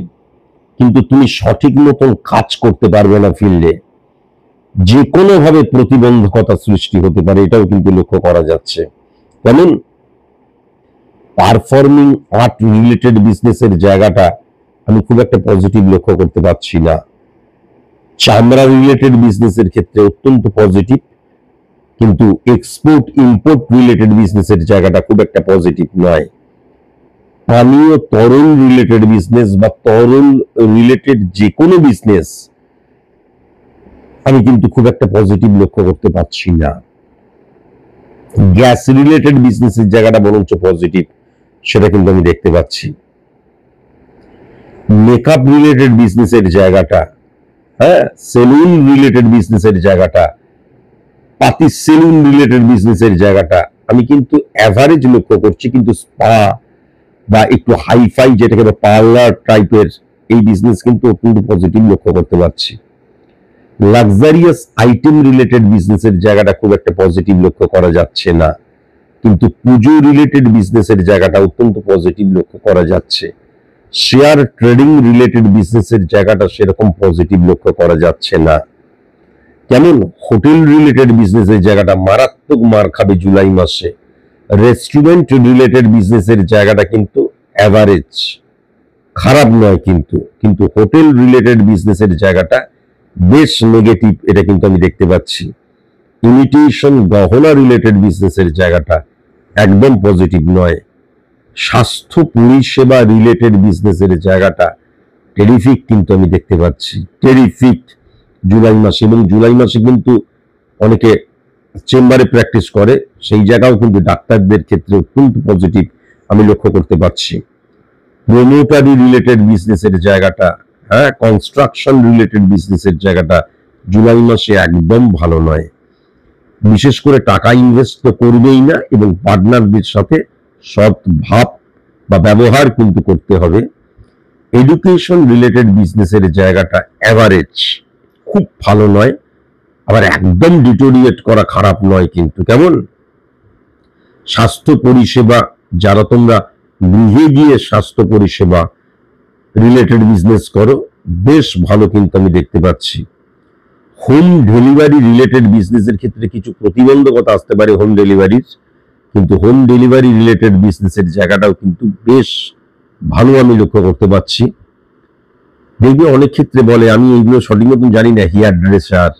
কিন্তু তুমি সঠিক মতন কাজ করতে পারবে না ফিল্ডে, যে কোনো ভাবে প্রতিবন্ধকতা সৃষ্টি হতে পারে, এটাও কিন্তু লক্ষ্য করা যাচ্ছে। কেমন পারফর্মিং আর্ট রিলেটেড বিজনেসের জায়গাটা আমি খুব একটা পজিটিভ লক্ষ্য করতে পারছি না। চামড়া রিলেটেড বিজনেসের ক্ষেত্রে অত্যন্ত পজিটিভ, কিন্তু এক্সপোর্ট ইম্পোর্ট রিলেটেড বিজনেসের জায়গাটা খুব একটা পজিটিভ নয়। পানীয় তরল রিলেটেড বিজনেস বা তরল রিলেটেড যে কোনো বিজনেস আমি কিন্তু খুব একটা পজিটিভ লক্ষ্য করতে পারছি না। গ্যাস রিলেটেড বিজনেসের জায়গাটা বরঞ্চ পজিটিভ, সেটা কিন্তু আমি দেখতে পাচ্ছি। মেকআপ রিলেটেড বিজনেসের জায়গাটা, হ্যাঁ, সেলুন রিলেটেড বিজনেসের জায়গাটা, পাতি সেলুন রিলেটেড বিজনেসের জায়গাটা আমি কিন্তু অ্যাভারেজ লক্ষ্য করছি, কিন্তু স্পা বা একটু হাইফাই যেটাকে পার্লার টাইপের এই বিজনেস কিন্তু অত্যন্ত পজিটিভ লক্ষ্য করতে পারছি। লাক্সারিয়াস আইটেম রিলেটেড বিজনেসের জায়গাটা খুব একটা পজিটিভ লক্ষ্য করা যাচ্ছে না, কিন্তু পুজো রিলেটেড বিজনেসের জায়গাটা অত্যন্ত পজিটিভ লক্ষ্য করা যাচ্ছে। শেয়ার ট্রেডিং রিলেটেড বিজনেসের জায়গাটা সেরকম পজিটিভ লক্ষ্য করা যাচ্ছে না। কেমন হোটেল রিলেটেড বিজনেসের জায়গাটা মারাত্মক মার খাবে জুলাই মাসে। রেস্টুরেন্ট রিলেটেড বিজনেসের জায়গাটা কিন্তু অ্যাভারেজ, খারাপ নয়, কিন্তু কিন্তু হোটেল রিলেটেড বিজনেসের জায়গাটা বেশ নেগেটিভ, এটা কিন্তু আমি দেখতে পাচ্ছি। ইমিটেশন গহনা রিলেটেড বিজনেসের জায়গাটা একদম পজিটিভ নয়। স্বাস্থ্য পরিষেবা রিলেটেড বিজনেসের জায়গাটা টেরিফিক কিন্তু আমি দেখতে পাচ্ছি, টেরিফিক জুলাই মাসে। এবং জুলাই মাসে কিন্তু অনেকে চেম্বারে প্র্যাকটিস করে, সেই জায়গাও কিন্তু ডাক্তারদের ক্ষেত্রে অত্যন্ত পজিটিভ আমি লক্ষ্য করতে পারছি। প্রোমোটারি রিলেটেড বিজনেসের জায়গাটা, হ্যাঁ, কনস্ট্রাকশন রিলেটেড বিজনেসের জায়গাটা জুলাই মাসে একদম ভালো নয়। বিশেষ করে টাকা ইনভেস্ট তো করবেই না, এবং পার্টনারদের সাথে সৎ ভাব বা ব্যবহার কিন্তু করতে হবে। এডুকেশন রিলেটেড বিজনেসের জায়গাটা অ্যাভারেজ, খুব ভালো নয়, আবার একদম ডিটোরিয়েট করা খারাপ নয় কিন্তু। কেমন স্বাস্থ্য পরিষেবা, যারা তোমরা গৃহে গিয়ে স্বাস্থ্য পরিষেবা রিলেটেড বিজনেস করো, বেশ ভালো কিন্তু আমি দেখতে পাচ্ছি। হোম ডেলিভারি রিলেটেড বিজনেসের ক্ষেত্রে কিছু প্রতিবন্ধকতা আসতে পারে হোম ডেলিভারির, কিন্তু হোম ডেলিভারি রিলেটেড বিজনেসের জায়গাটাও কিন্তু বেশ ভালো আমি লক্ষ্য করতে পারছি। দেখবে অনেক ক্ষেত্রে বলে, আমি এইগুলো সঠিক মতন জানি না, হেয়ার ড্রেসার,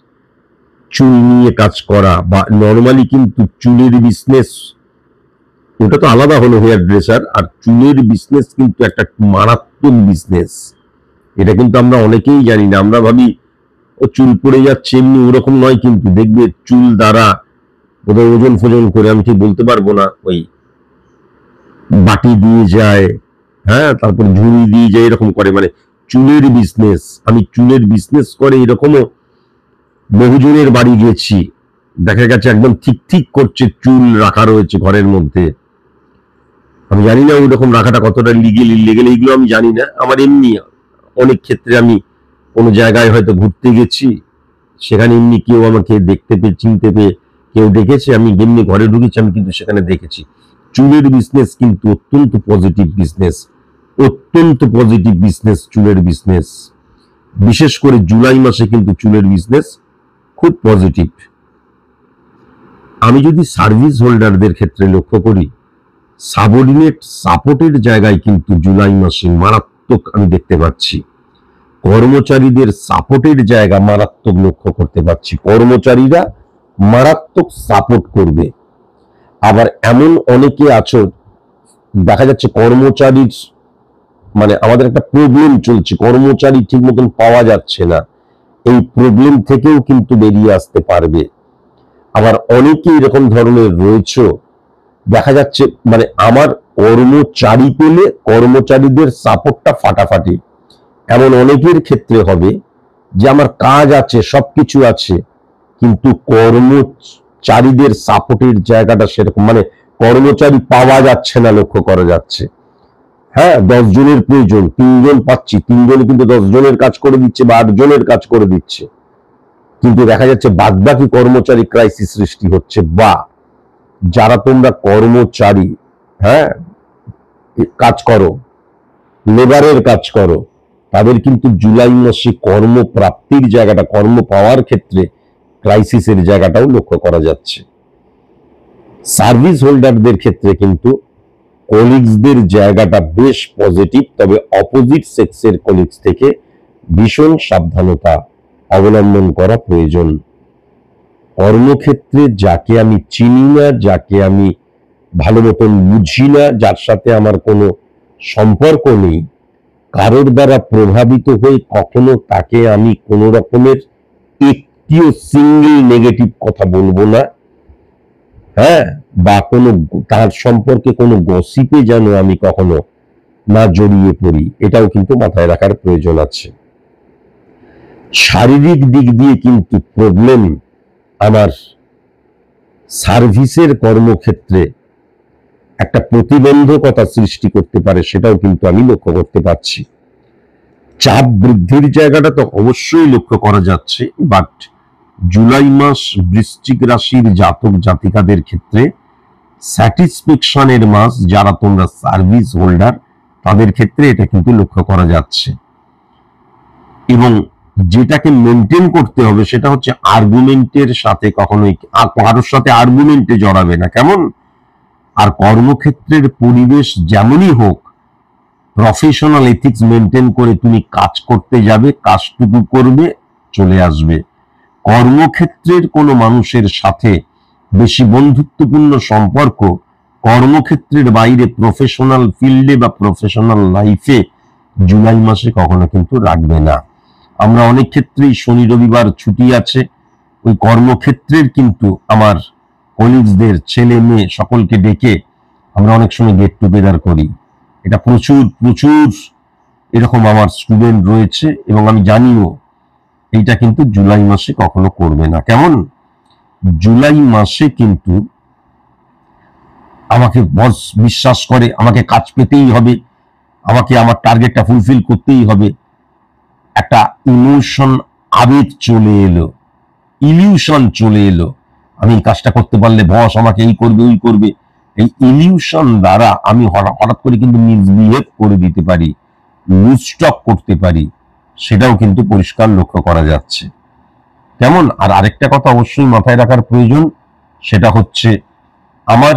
চুল নিয়ে কাজ করা, বা নর্মালি কিন্তু চুলের বিজনেস, ওটা তো আলাদা হলো হেয়ার ড্রেসার, আর চুলের বিজনেস কিন্তু একটা মারাত্মক বিজনেস। এটা কিন্তু আমরা অনেকেই জানি না, আমরা ভাবি ও চুল পড়ে যাচ্ছে এমনি, ওরকম নয় কিন্তু। দেখবে চুল দ্বারা ওদের ওজন ফোজন করে, আমি ঠিক বলতে পারবো না, ওই বাটি দিয়ে যায়, হ্যাঁ, তারপর ঝুড়ি দিয়ে যায়, এরকম করে। মানে চুলের বিজনেস, আমি চুলের বিজনেস করে এরকমও বহুজনের বাড়ি গেছি, দেখা গেছে একদম ঠিক ঠিক করছে, চুল রাখা রয়েছে ঘরের মধ্যে। আমি জানি না ওইরকম রাখাটা কতটা লিগেল ইলিগেল, এইগুলো আমি জানি না। আমার এমনি অনেক ক্ষেত্রে আমি কোনো জায়গায় হয়তো ঘুরতে গেছি, সেখানে এমনি কেউ আমাকে দেখতে পেয়ে, চিনতে পেয়ে কেউ দেখেছে, আমি এমনি ঘরে ঢুকেছি, আমি কিন্তু সেখানে দেখেছি। চুলের বিজনেস কিন্তু অত্যন্ত পজিটিভ বিজনেস, অত্যন্ত পজিটিভ বিজনেস চুলের বিজনেস। বিশেষ করে জুলাই মাসে কিন্তু চুলের বিজনেস খুব পজিটিভ। আমি যদি সার্ভিস হোল্ডারদের ক্ষেত্রে লক্ষ্য করি, সাবঅর্ডিনেট সাপোর্টের জায়গায় কিন্তু জুলাই মাসে মারাত্মক আমি দেখতে পাচ্ছি। কর্মচারীদের সাপোর্টের জায়গা মারাত্মক লক্ষ্য করতে পারছি, কর্মচারীরা মারাত্মক সাপোর্ট করবে। আবার এমন অনেকে আছো, দেখা যাচ্ছে কর্মচারীর, মানে আমাদের একটা প্রবলেম চলছে, কর্মচারী ঠিক মতন পাওয়া যাচ্ছে না, এই প্রবলেম থেকেও কিন্তু বেরিয়ে আসতে পারবে। আবার অনেকে এরকম ধরনের রয়েছে, দেখা যাচ্ছে মানে আমার কর্মচারী পেলে কর্মচারীদের সাপোর্টটা ফাটাফাটি, এমন অনেকের ক্ষেত্রে হবে যে আমার কাজ আছে, সবকিছু আছে, কিন্তু কর্মচারীদের সাপোর্টের জায়গাটা সেরকম, মানে কর্মচারী পাওয়া যাচ্ছে না, লক্ষ্য করা যাচ্ছে। হ্যাঁ, 10 জনের প্রয়োজন, 3 জন পাচ্ছি, 3 জন কিন্তু 10 জনের কাজ করে দিচ্ছে বা 8 জনের কাজ করে দিচ্ছে, কিন্তু দেখা যাচ্ছে বাদবাকি কর্মচারী ক্রাইসিস সৃষ্টি হচ্ছে। বা যারা তোমরা কর্মচারী, হ্যাঁ, কাজ করো, লেবারের কাজ করো, তাদের কিন্তু জুলাই মাসে কর্মপ্রাপ্তির জায়গাটা, কর্ম পাওয়ার ক্ষেত্রে ক্রাইসিসের জায়গাটাও লক্ষ্য করা যাচ্ছে। সার্ভিস হোল্ডারদের ক্ষেত্রে কিন্তু কলিগসদের জায়গাটা বেশ পজিটিভ, তবে অপোজিট সেক্সের কলিগস থেকে ভীষণ সাবধানতা অবলম্বন করা প্রয়োজন। কর্মক্ষেত্রে যাকে আমি চিনি না, যাকে আমি ভালো মতন বুঝি না, যার সাথে আমার কোনো সম্পর্ক নেই, কারোর দ্বারা প্রভাবিত হয়ে কখনো তাকে আমি কোনো রকমের একটিও সিঙ্গেল নেগেটিভ কথা বলবো না, হ্যাঁ, বা কোনো তার সম্পর্কে কোনো গসিপে যেন আমি কখনো না জড়িয়ে পড়ি, এটাও কিন্তু মাথায় রাখার প্রয়োজন আছে। শারীরিক দিক দিয়ে কিন্তু প্রবলেম আমার সার্ভিসের কর্মক্ষেত্রে একটা প্রতিবন্ধকতা সৃষ্টি করতে পারে, সেটাও কিন্তু আমি লক্ষ্য করতে পারছি। চাপ বৃদ্ধির জায়গাটা তো অবশ্যই লক্ষ্য করা যাচ্ছে, বাট জুলাই মাস বৃশ্চিক রাশির জাতক জাতিকাদের ক্ষেত্রে স্যাটিসফ্যাকশনের মাস, যারা তোমরা সার্ভিস হোল্ডার তাদের ক্ষেত্রে এটা কিন্তু লক্ষ্য করা যাচ্ছে। এবং যেটাকে মেনটেন করতে হবে সেটা হচ্ছে আর্গুমেন্টের সাথে কখনোই কারোর সাথে আর্গুমেন্টে জড়াবে না, কেমন? আর কর্মক্ষেত্রের পরিবেশ যেমনই হোক, প্রফেশনাল এথিক্স মেনটেন করে তুমি কাজ করতে যাবে, কাজটুকু করবে, চলে আসবে। কর্মক্ষেত্রের কোনো মানুষের সাথে বেশি বন্ধুত্বপূর্ণ সম্পর্ক কর্মক্ষেত্রের বাইরে প্রফেশনাল ফিল্ডে বা প্রফেশনাল লাইফে জুলাই মাসে কখনো কিন্তু রাখবে না। আমরা অনেক ক্ষেত্রেই শনি রবিবার ছুটি আছে, ওই কর্মক্ষেত্রের কিন্তু আমার কলিগসদের ছেলে মেয়ে সকলকে ডেকে আমরা অনেক সময় গেট টুগেদার করি। এটা প্রচুর প্রচুর এরকম আমার স্টুডেন্ট রয়েছে এবং আমি জানিও এইটা কিন্তু জুলাই মাসে কখনো করবে না, কেমন? জুলাই মাসে কিন্তু আমাকে বস বিশ্বাস করে, আমাকে কাজ পেতেই হবে, আমাকে আমার টার্গেটটা ফুলফিল করতেই হবে, একটা ইমোশন, আবেগ চলে এলো, ইলিউশন চলে এলো। আমি এই কাজটা করতে পারলে বস আমাকে এই করবে ওই করবে। এই ইলিউশন দ্বারা আমি হঠাৎ করে কিন্তু মিসবিহেভ করে দিতে পারি, লুজস্টক করতে পারি, সেটাও কিন্তু পরিষ্কার লক্ষ্য করা যাচ্ছে, কেমন? আর আরেকটা কথা অবশ্যই মাথায় রাখার প্রয়োজন, সেটা হচ্ছে আমার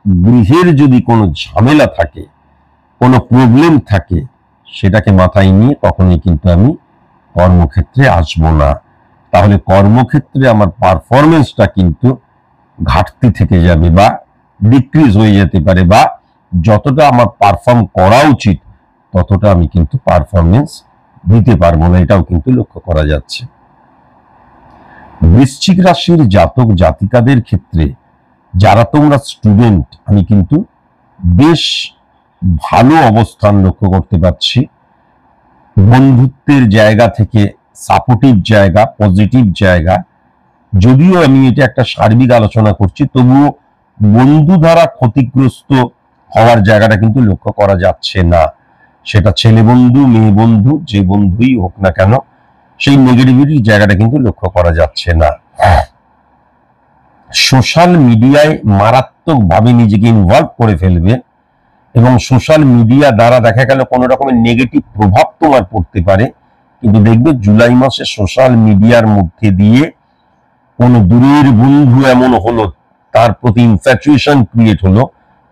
গৃহের যদি কোনো ঝামেলা থাকে, কোনো প্রবলেম থাকে, সেটাকে মাথায় নিয়ে কখনোই কিন্তু আমি কর্মক্ষেত্রে আসবো না। তাহলে কর্মক্ষেত্রে আমার পারফরমেন্সটা কিন্তু ঘাটতি থেকে যাবে বা ডিক্রিজ হয়ে যেতে পারে, বা যতটা আমার পারফর্ম করা উচিত ততটা আমি কিন্তু পারফরমেন্স দিতে পারবো না, এটাও কিন্তু লক্ষ্য করা যাচ্ছে। বৃশ্চিক রাশির জাতক জাতিকাদের ক্ষেত্রে যারা তোমরা স্টুডেন্ট, আমি কিন্তু বেশ ভালো অবস্থান লক্ষ্য করতে পারছি। বন্ধুত্বের জায়গা থেকে সাপোর্টিভ জায়গা, পজিটিভ জায়গা, যদিও আমি এটা একটা সার্বিক আলোচনা করছি, তবুও বন্ধু দ্বারা ক্ষতিগ্রস্ত হওয়ার জায়গাটা কিন্তু লক্ষ্য করা যাচ্ছে না। সেটা ছেলে বন্ধু, মেয়ে বন্ধু, যে বন্ধুই হোক না কেন, সেই নেগেটিভিটির জায়গাটা কিন্তু লক্ষ্য করা যাচ্ছে না। সোশ্যাল মিডিয়ায় মারাত্মকভাবে নিজেকে ইনভলভ করে ফেলবে এবং সোশ্যাল মিডিয়া দ্বারা দেখা গেল কোনো রকমের নেগেটিভ প্রভাব তোমার পড়তে পারে, কিন্তু দেখবে জুলাই মাসে সোশ্যাল মিডিয়ার মধ্যে দিয়ে কোনো দূরের বন্ধু এমন হলো, তার প্রতি ইনফ্যাচুয়েশন ক্রিয়েট হলো,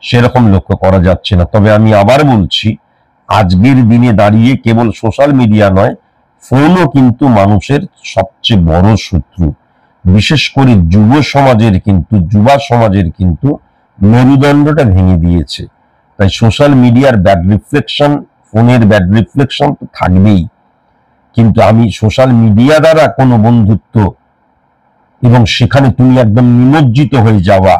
সেরকম লক্ষ্য করা যাচ্ছে না। তবে আমি আবার বলছি, আজকের দিনে দাঁড়িয়ে কেবল সোশ্যাল মিডিয়া নয়, ফোনও কিন্তু মানুষের সবচেয়ে বড় শত্রু। বিশেষ করে যুবা সমাজের কিন্তু মেরুদণ্ডটা ভেঙে দিয়েছে। তাই সোশ্যাল মিডিয়ার ব্যাড রিফ্লেকশন, ফোনের ব্যাড রিফ্লেকশন তো থাকবেই, কিন্তু আমি সোশ্যাল মিডিয়া দ্বারা কোনো বন্ধুত্ব এবং সেখানে তুমি একদম নিমজ্জিত হয়ে যাওয়া,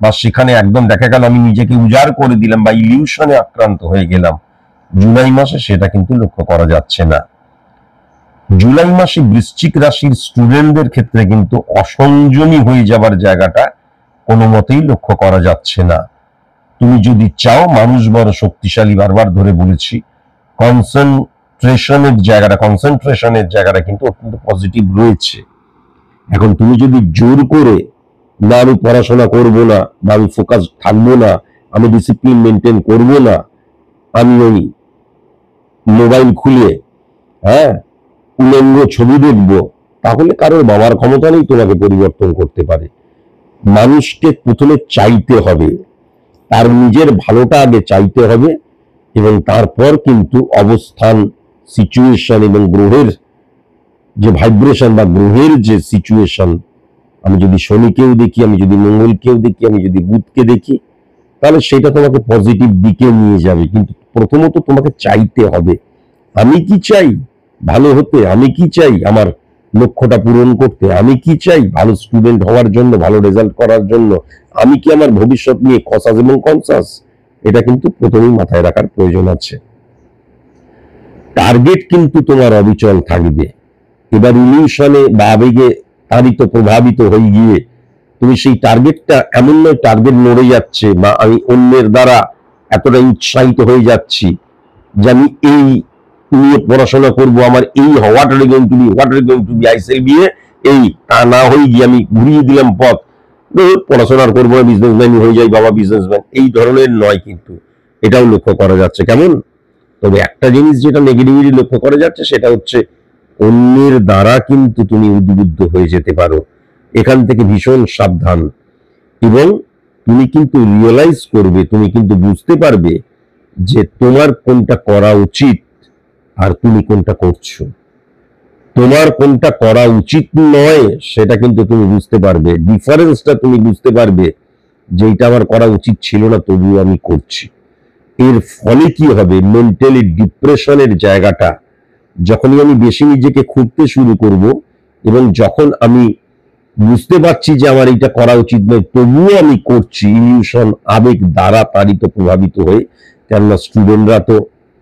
বা সেখানে একদম দেখা গেল আমি নিজেকে উজাড় করে দিলাম বা ইলিউশনে আক্রান্ত হয়ে গেলাম, জুলাই মাসে সেটা কিন্তু লক্ষ্য করা যাচ্ছে না। জুলাই মাসে বৃশ্চিক রাশির স্টুডেন্টদের ক্ষেত্রে কিন্তু অসংযমী হয়ে যাবার জায়গাটা কোনো মতেই লক্ষ্য করা যাচ্ছে না। তুমি যদি চাও, মানুষ বড় শক্তিশালী, বারবার ধরে বলেছি, কনসেন্ট্রেশনের জায়গাটা কিন্তু অত্যন্ত পজিটিভ রয়েছে। এখন তুমি যদি জোর করে না আমি পড়াশোনা করবো না, বা আমি ফোকাস থাকবো না, আমি ডিসিপ্লিন মেনটেন করবো না, আমি ওই মোবাইল খুলে উলঙ্গ ছবি দেখবো, তাহলে কারোর বাবার ক্ষমতা নেই তোমাকে পরিবর্তন করতে পারে। মানুষকে প্রথমে চাইতে হবে, তার নিজের ভালোটা আগে চাইতে হবে, এবং তারপর কিন্তু অবস্থান, সিচুয়েশন এবং গ্রহের যে ভাইব্রেশন বা গ্রহের যে সিচুয়েশন, আমি যদি শনিকেও দেখি, আমি যদি মঙ্গলকেও দেখি, আমি যদি বুধকে দেখি, তাহলে সেটা তোমাকে পজিটিভ দিকে নিয়ে যাবে। কিন্তু প্রথমত তোমাকে চাইতে হবে, আমি কি চাই ভালো হতে, আমি কি চাই আমার লক্ষ্যটা পূরণ করতে, আমি কি চাই ভালো স্টুডেন্ট হওয়ার জন্য, ভালো রেজাল্ট করার জন্য, আমি কি আমার ভবিষ্যৎ নিয়ে কসাস এবং কনসাস, এটা কিন্তু প্রথমেই মাথায় রাখার প্রয়োজন আছে। টার্গেট কিন্তু তোমার অবিচল থাকবে। এবার ইলিউশনে বা আবেগে তাড়িত প্রভাবিত হয়ে গিয়ে তুমি সেই টার্গেটটা, এমন নয় টার্গেট নড়ে যাচ্ছে বা আমি অন্যের দ্বারা এতটা উৎসাহিত হয়ে যাচ্ছি যে আমি এই নিয়ে পড়াশোনা করবো, আমার এই what are going to be আইসেল বিয়ে, এই তা না হয়ে গিয়ে আমি ঘুরিয়ে দিলাম পথ, পড়াশোনার করবো না, বিজনেসম্যানই হয়ে যাই, বাবা বিজনেসম্যান, এই ধরনের নয়, কিন্তু এটাও লক্ষ্য করা যাচ্ছে, কেমন? তবে একটা জিনিস যেটা নেগেটিভিটি লক্ষ্য করা যাচ্ছে, সেটা হচ্ছে অন্যের দ্বারা কিন্তু তুমি উদ্বুদ্ধ হয়ে যেতে পারো। এখান থেকে ভীষণ সাবধান। এবং তুমি কিন্তু রিয়েলাইজ করবে, তুমি কিন্তু বুঝতে পারবে যে তোমার কোনটা করা উচিত আর তুমি কোনটা করছো। তোমার কোনটা করা উচিত নয় সেটা কিন্তু তুমি বুঝতে পারবে, ডিফারেন্সটা তুমি বুঝতে পারবে যে এটা আমার করা উচিত ছিল না তবুও আমি করছি। এর ফলে কি হবে, মেন্টালি ডিপ্রেশনের জায়গাটা যখনই আমি বেশি নিজেকে খুঁজতে শুরু করব এবং যখন আমি বুঝতে পারছি যে আমার এটা করা উচিত নয় তবুও আমি করছি, ইলিউশন আবেগ দ্বারা তাড়িত প্রভাবিত হয়ে, কেননা স্টুডেন্টরা তো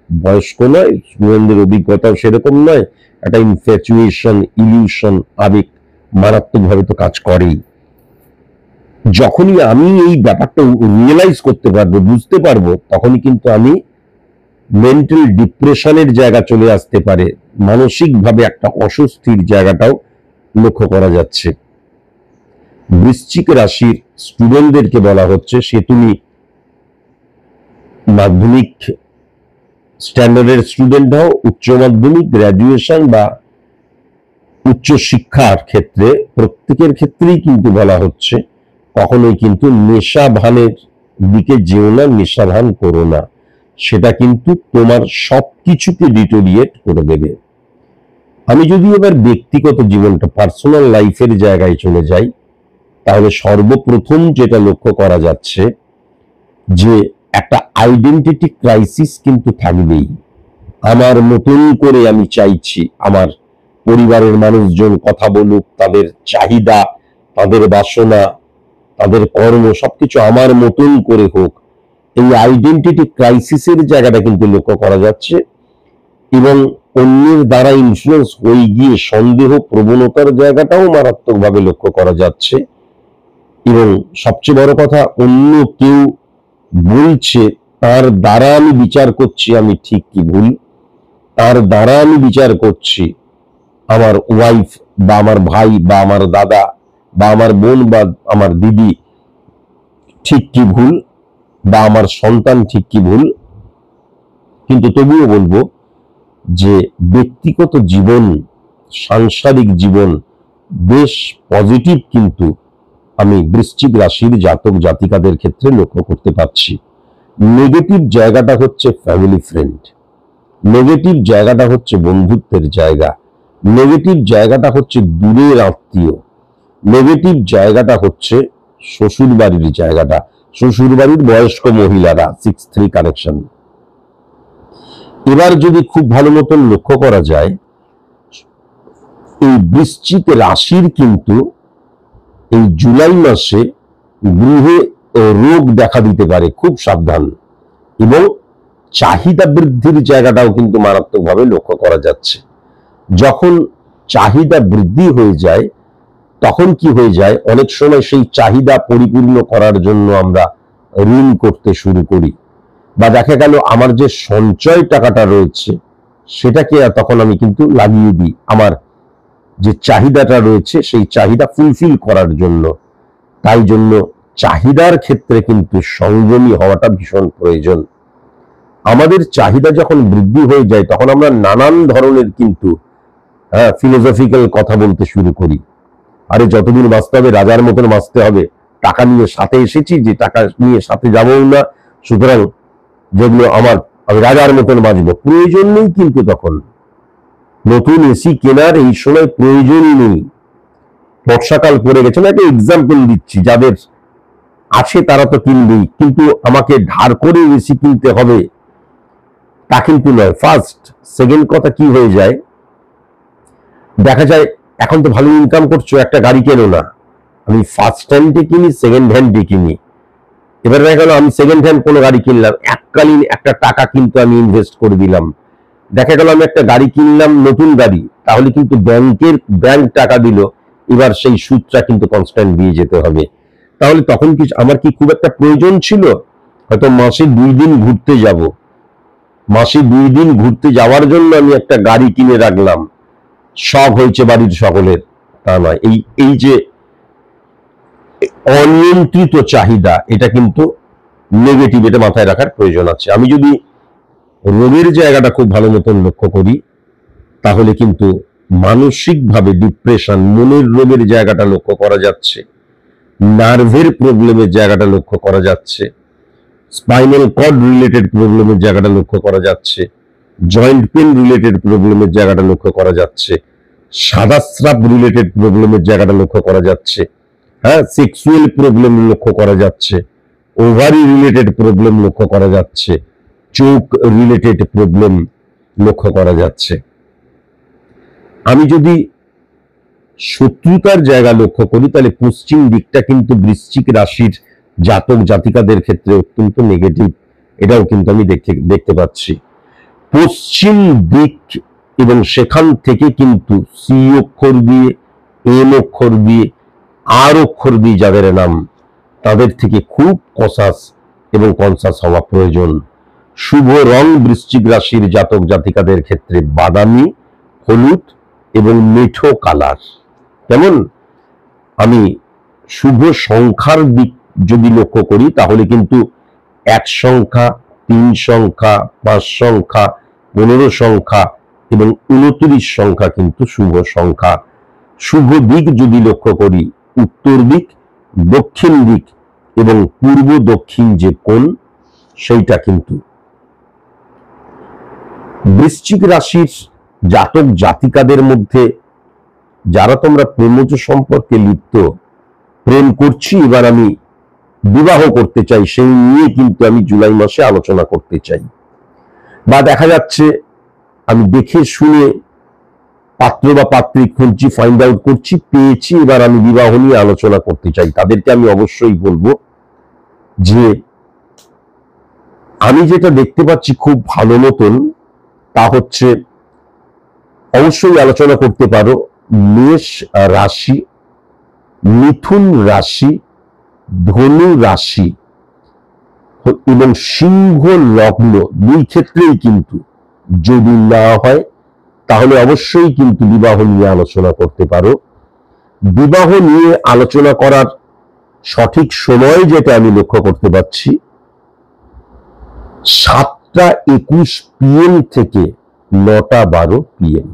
বয়স্ক নয়, স্টুডেন্টদের অভিজ্ঞতাও সেরকম নয়, একটা ইনফ্যাচুয়েশন, ইলিউশন, আবেগ মারাত্মকভাবে তো কাজ করেই। যখনই আমি এই ব্যাপারটা রিয়েলাইজ করতে পারবো, বুঝতে পারবো, তখনই কিন্তু আমি মেন্টাল ডিপ্রেশনের জায়গা চলে আসতে পারে, মানসিকভাবে একটা অস্বস্তির জায়গাটাও লক্ষ্য করা যাচ্ছে। বৃশ্চিক রাশির স্টুডেন্টদেরকে বলা হচ্ছে, সে তুমি মাধ্যমিক স্ট্যান্ডার্ডের স্টুডেন্ট হও, উচ্চ মাধ্যমিক, গ্র্যাজুয়েশন বা উচ্চ শিক্ষার ক্ষেত্রে, প্রত্যেকের ক্ষেত্রেই কিন্তু বলা হচ্ছে কখনোই কিন্তু নেশা ভানের দিকে যেও না, নেশা ভান করো না, সেটা কিন্তু তোমার সবকিছুকে ডিটোরিয়েট করে দেবে। আমি যদি এবার ব্যক্তিগত জীবনটা, পার্সোনাল লাইফের জায়গায় চলে যাই, তাহলে সর্বপ্রথম যেটা লক্ষ্য করা যাচ্ছে যে একটা আইডেন্টিটি ক্রাইসিস কিন্তু থাকবেই। আমার মতন করে আমি চাইছি আমার পরিবারের মানুষজন কথা বলুক, তাদের চাহিদা, তাদের বাসনা, তাদের কর্ম সবকিছু আমার মতন করে হোক, এই আইডেন্টিটি ক্রাইসিসের জায়গাটা কিন্তু লক্ষ্য করা যাচ্ছে। এবং অন্যের দ্বারা ইনফ্লুয়েন্স হয়ে গিয়ে সন্দেহ প্রবণতার জায়গাটাও মারাত্মকভাবে লক্ষ্য করা যাচ্ছে। এবং সবচেয়ে বড় কথা, অন্য কেউ বলছে তার দ্বারা আমি বিচার করছি আমি ঠিক কি ভুল, তার দ্বারা আমি বিচার করছি আমার ওয়াইফ বা আমার ভাই বা আমার দাদা বা আমার বোন বা আমার দিদি ঠিক কি ভুল, বা আমার সন্তান ঠিক কি ভুল। কিন্তু তবুও বলবো যে ব্যক্তিগত জীবন, সাংসারিক জীবন বেশ পজিটিভ কিন্তু আমি বৃশ্চিক রাশির জাতক জাতিকাদের ক্ষেত্রে লক্ষ্য করতে পারছি। নেগেটিভ জায়গাটা হচ্ছে ফ্যামিলি ফ্রেন্ড, নেগেটিভ জায়গাটা হচ্ছে বন্ধুত্বের জায়গা, নেগেটিভ জায়গাটা হচ্ছে দূরের আত্মীয়, নেগেটিভ জায়গাটা হচ্ছে শ্বশুর বাড়ির জায়গাটা, শ্বশুর বাড়ির বয়স্ক মহিলারা, 6-3 কানেকশন। এবার যদি খুব ভালো মতন লক্ষ্য করা যায়, এই বৃশ্চিক রাশির কিন্তু এই জুলাই মাসে গৃহে রোগ দেখা দিতে পারে, খুব সাবধান। এবং চাহিদা বৃদ্ধির জায়গাটাও কিন্তু মারাত্মকভাবে লক্ষ্য করা যাচ্ছে। যখন চাহিদা বৃদ্ধি হয়ে যায় তখন কি হয়ে যায়, অনেক সময় সেই চাহিদা পরিপূর্ণ করার জন্য আমরা ঋণ করতে শুরু করি, বা দেখা গেল আমার যে সঞ্চয় টাকাটা রয়েছে সেটাকে তখন আমি কিন্তু লাগিয়ে দিই আমার যে চাহিদাটা রয়েছে সেই চাহিদা ফুলফিল করার জন্য। তাই জন্য চাহিদার ক্ষেত্রে কিন্তু সংযমী হওয়াটা ভীষণ প্রয়োজন। আমাদের চাহিদা যখন বৃদ্ধি হয়ে যায় তখন আমরা নানান ধরনের কিন্তু ফিলোসফিক্যাল কথা বলতে শুরু করি। আরে যতদিন বাঁচতে হবে রাজার মতন বাঁচতে হবে, টাকা নিয়ে সাথে এসেছি যে টাকা নিয়ে সাথে যাবো না, সুতরাং যেগুলো আমার, আমি রাজার মতন বাঁচবো। প্রয়োজন নেই কিন্তু তখন নতুন এসি কেনার এই সময় প্রয়োজনই নেই। বর্ষাকাল পড়ে গেছে, না একটা এক্সাম্পল দিচ্ছি, যাদের আছে তারা তো কিনবেই, কিন্তু আমাকে ধার করে এসি কিনতে হবে তা কিন্তু নয়। ফার্স্ট সেকেন্ড কথা কি হয়ে যায়, দেখা যায় এখন তো ভালো ইনকাম করছো, একটা গাড়ি কেনো না, আমি ফার্স্ট হ্যান্ডে কিনি, সেকেন্ড হ্যান্ডে কিনি। এবার দেখা গেল আমি সেকেন্ড হ্যান্ড কোনো গাড়ি কিনলাম, এককালীন একটা টাকা কিন্তু আমি ইনভেস্ট করে দিলাম। দেখা গেল আমি একটা গাড়ি কিনলাম, নতুন গাড়ি, তাহলে কিন্তু ব্যাংক টাকা দিল, এবার সেই সুদটা কিন্তু কনস্ট্যান্ট দিয়ে যেতে হবে। তাহলে তখন কি আমার কি খুব একটা প্রয়োজন ছিল? হয়তো মাসে 2 দিন ঘুরতে যাব, মাসে 2 দিন ঘুরতে যাওয়ার জন্য আমি একটা গাড়ি কিনে রাখলাম, শখ হয়েছে বাড়ির সকলের, তা নয়। এই যে অনিয়ন্ত্রিত চাহিদা, এটা কিন্তু নেগেটিভ, এটা মাথায় রাখার প্রয়োজন আছে। আমি যদি রোগের জায়গাটা খুব ভালো মতন লক্ষ্য করি তাহলে কিন্তু মানসিকভাবে ডিপ্রেশন, মনের রোগের জায়গাটা লক্ষ্য করা যাচ্ছে, নার্ভের প্রবলেমের জায়গাটা লক্ষ্য করা যাচ্ছে, স্পাইনাল কর্ড রিলেটেড প্রবলেমের জায়গাটা লক্ষ্য করা যাচ্ছে, জয়েন্ট পেন রিলেটেড প্রবলেমের জায়গাটা লক্ষ্য করা যাচ্ছে, সাদাস্রাব রিলেটেড প্রবলেমের জায়গাটা লক্ষ্য করা যাচ্ছে, হ্যাঁ, সেক্সুয়াল প্রবলেম লক্ষ্য করা যাচ্ছে, ওভারি রিলেটেড প্রবলেম লক্ষ্য করা যাচ্ছে, চোখ রিলেটেড প্রবলেম লক্ষ্য করা যাচ্ছে। আমি যদি শত্রুতার জায়গা লক্ষ্য করি তাহলে পশ্চিম দিকটা কিন্তু বৃশ্চিক রাশির জাতক জাতিকাদের ক্ষেত্রে অত্যন্ত নেগেটিভ, এটাও কিন্তু আমি দেখতে পাচ্ছি। পশ্চিম দিক এবং সেখান থেকে কিন্তু সি অক্ষর দিয়ে, এম অক্ষর দিয়ে, আর অক্ষর দিয়ে যাদের নাম, তাদের থেকে খুব কসাস এবং কনসাস হওয়া প্রয়োজন। শুভ রং বৃশ্চিক রাশির জাতক জাতিকাদের ক্ষেত্রে বাদামি, হলুদ এবং মেঠো কালার। কেমন? আমি শুভ সংখ্যার দিক যদি লক্ষ্য করি তাহলে কিন্তু 1 সংখ্যা, 3 সংখ্যা, 5 সংখ্যা, 15 সংখ্যা এবং 29 সংখ্যা কিন্তু শুভ সংখ্যা। শুভ দিক যদি লক্ষ্য করি উত্তর দিক, দক্ষিণ দিক এবং পূর্ব দক্ষিণ যে কোণ, সেইটা কিন্তু বৃশ্চিক রাশির জাতক জাতিকাদের মধ্যে যারা তোমরা প্রেমজ সম্পর্কে লিপ্ত, প্রেম করছি, এবার আমি বিবাহ করতে চাই, সেই নিয়ে কিন্তু আমি জুলাই মাসে আলোচনা করতে চাই। বা দেখা যাচ্ছে আমি দেখে শুনে পাত্র বা পাত্রী খুঁজছি, ফাইন্ড আউট করছি, পেয়েছি, এবার আমি বিবাহ নিয়ে আলোচনা করতে চাই। তাদেরকে আমি অবশ্যই বলবো যে আমি যেটা দেখতে পাচ্ছি খুব ভালো মতন, তা হচ্ছে অবশ্যই আলোচনা করতে পারো মেষ রাশি, মিথুন রাশি, ধনু রাশি এবং সিংহ লগ্ন, দুই ক্ষেত্রেই কিন্তু যদি না হয় তাহলে অবশ্যই কিন্তু বিবাহ নিয়ে আলোচনা করতে পারো। বিবাহ নিয়ে আলোচনা করার সঠিক সময় যেটা আমি লক্ষ্য করতে পারছি 7টা 21 PM থেকে 9টা 12 PM।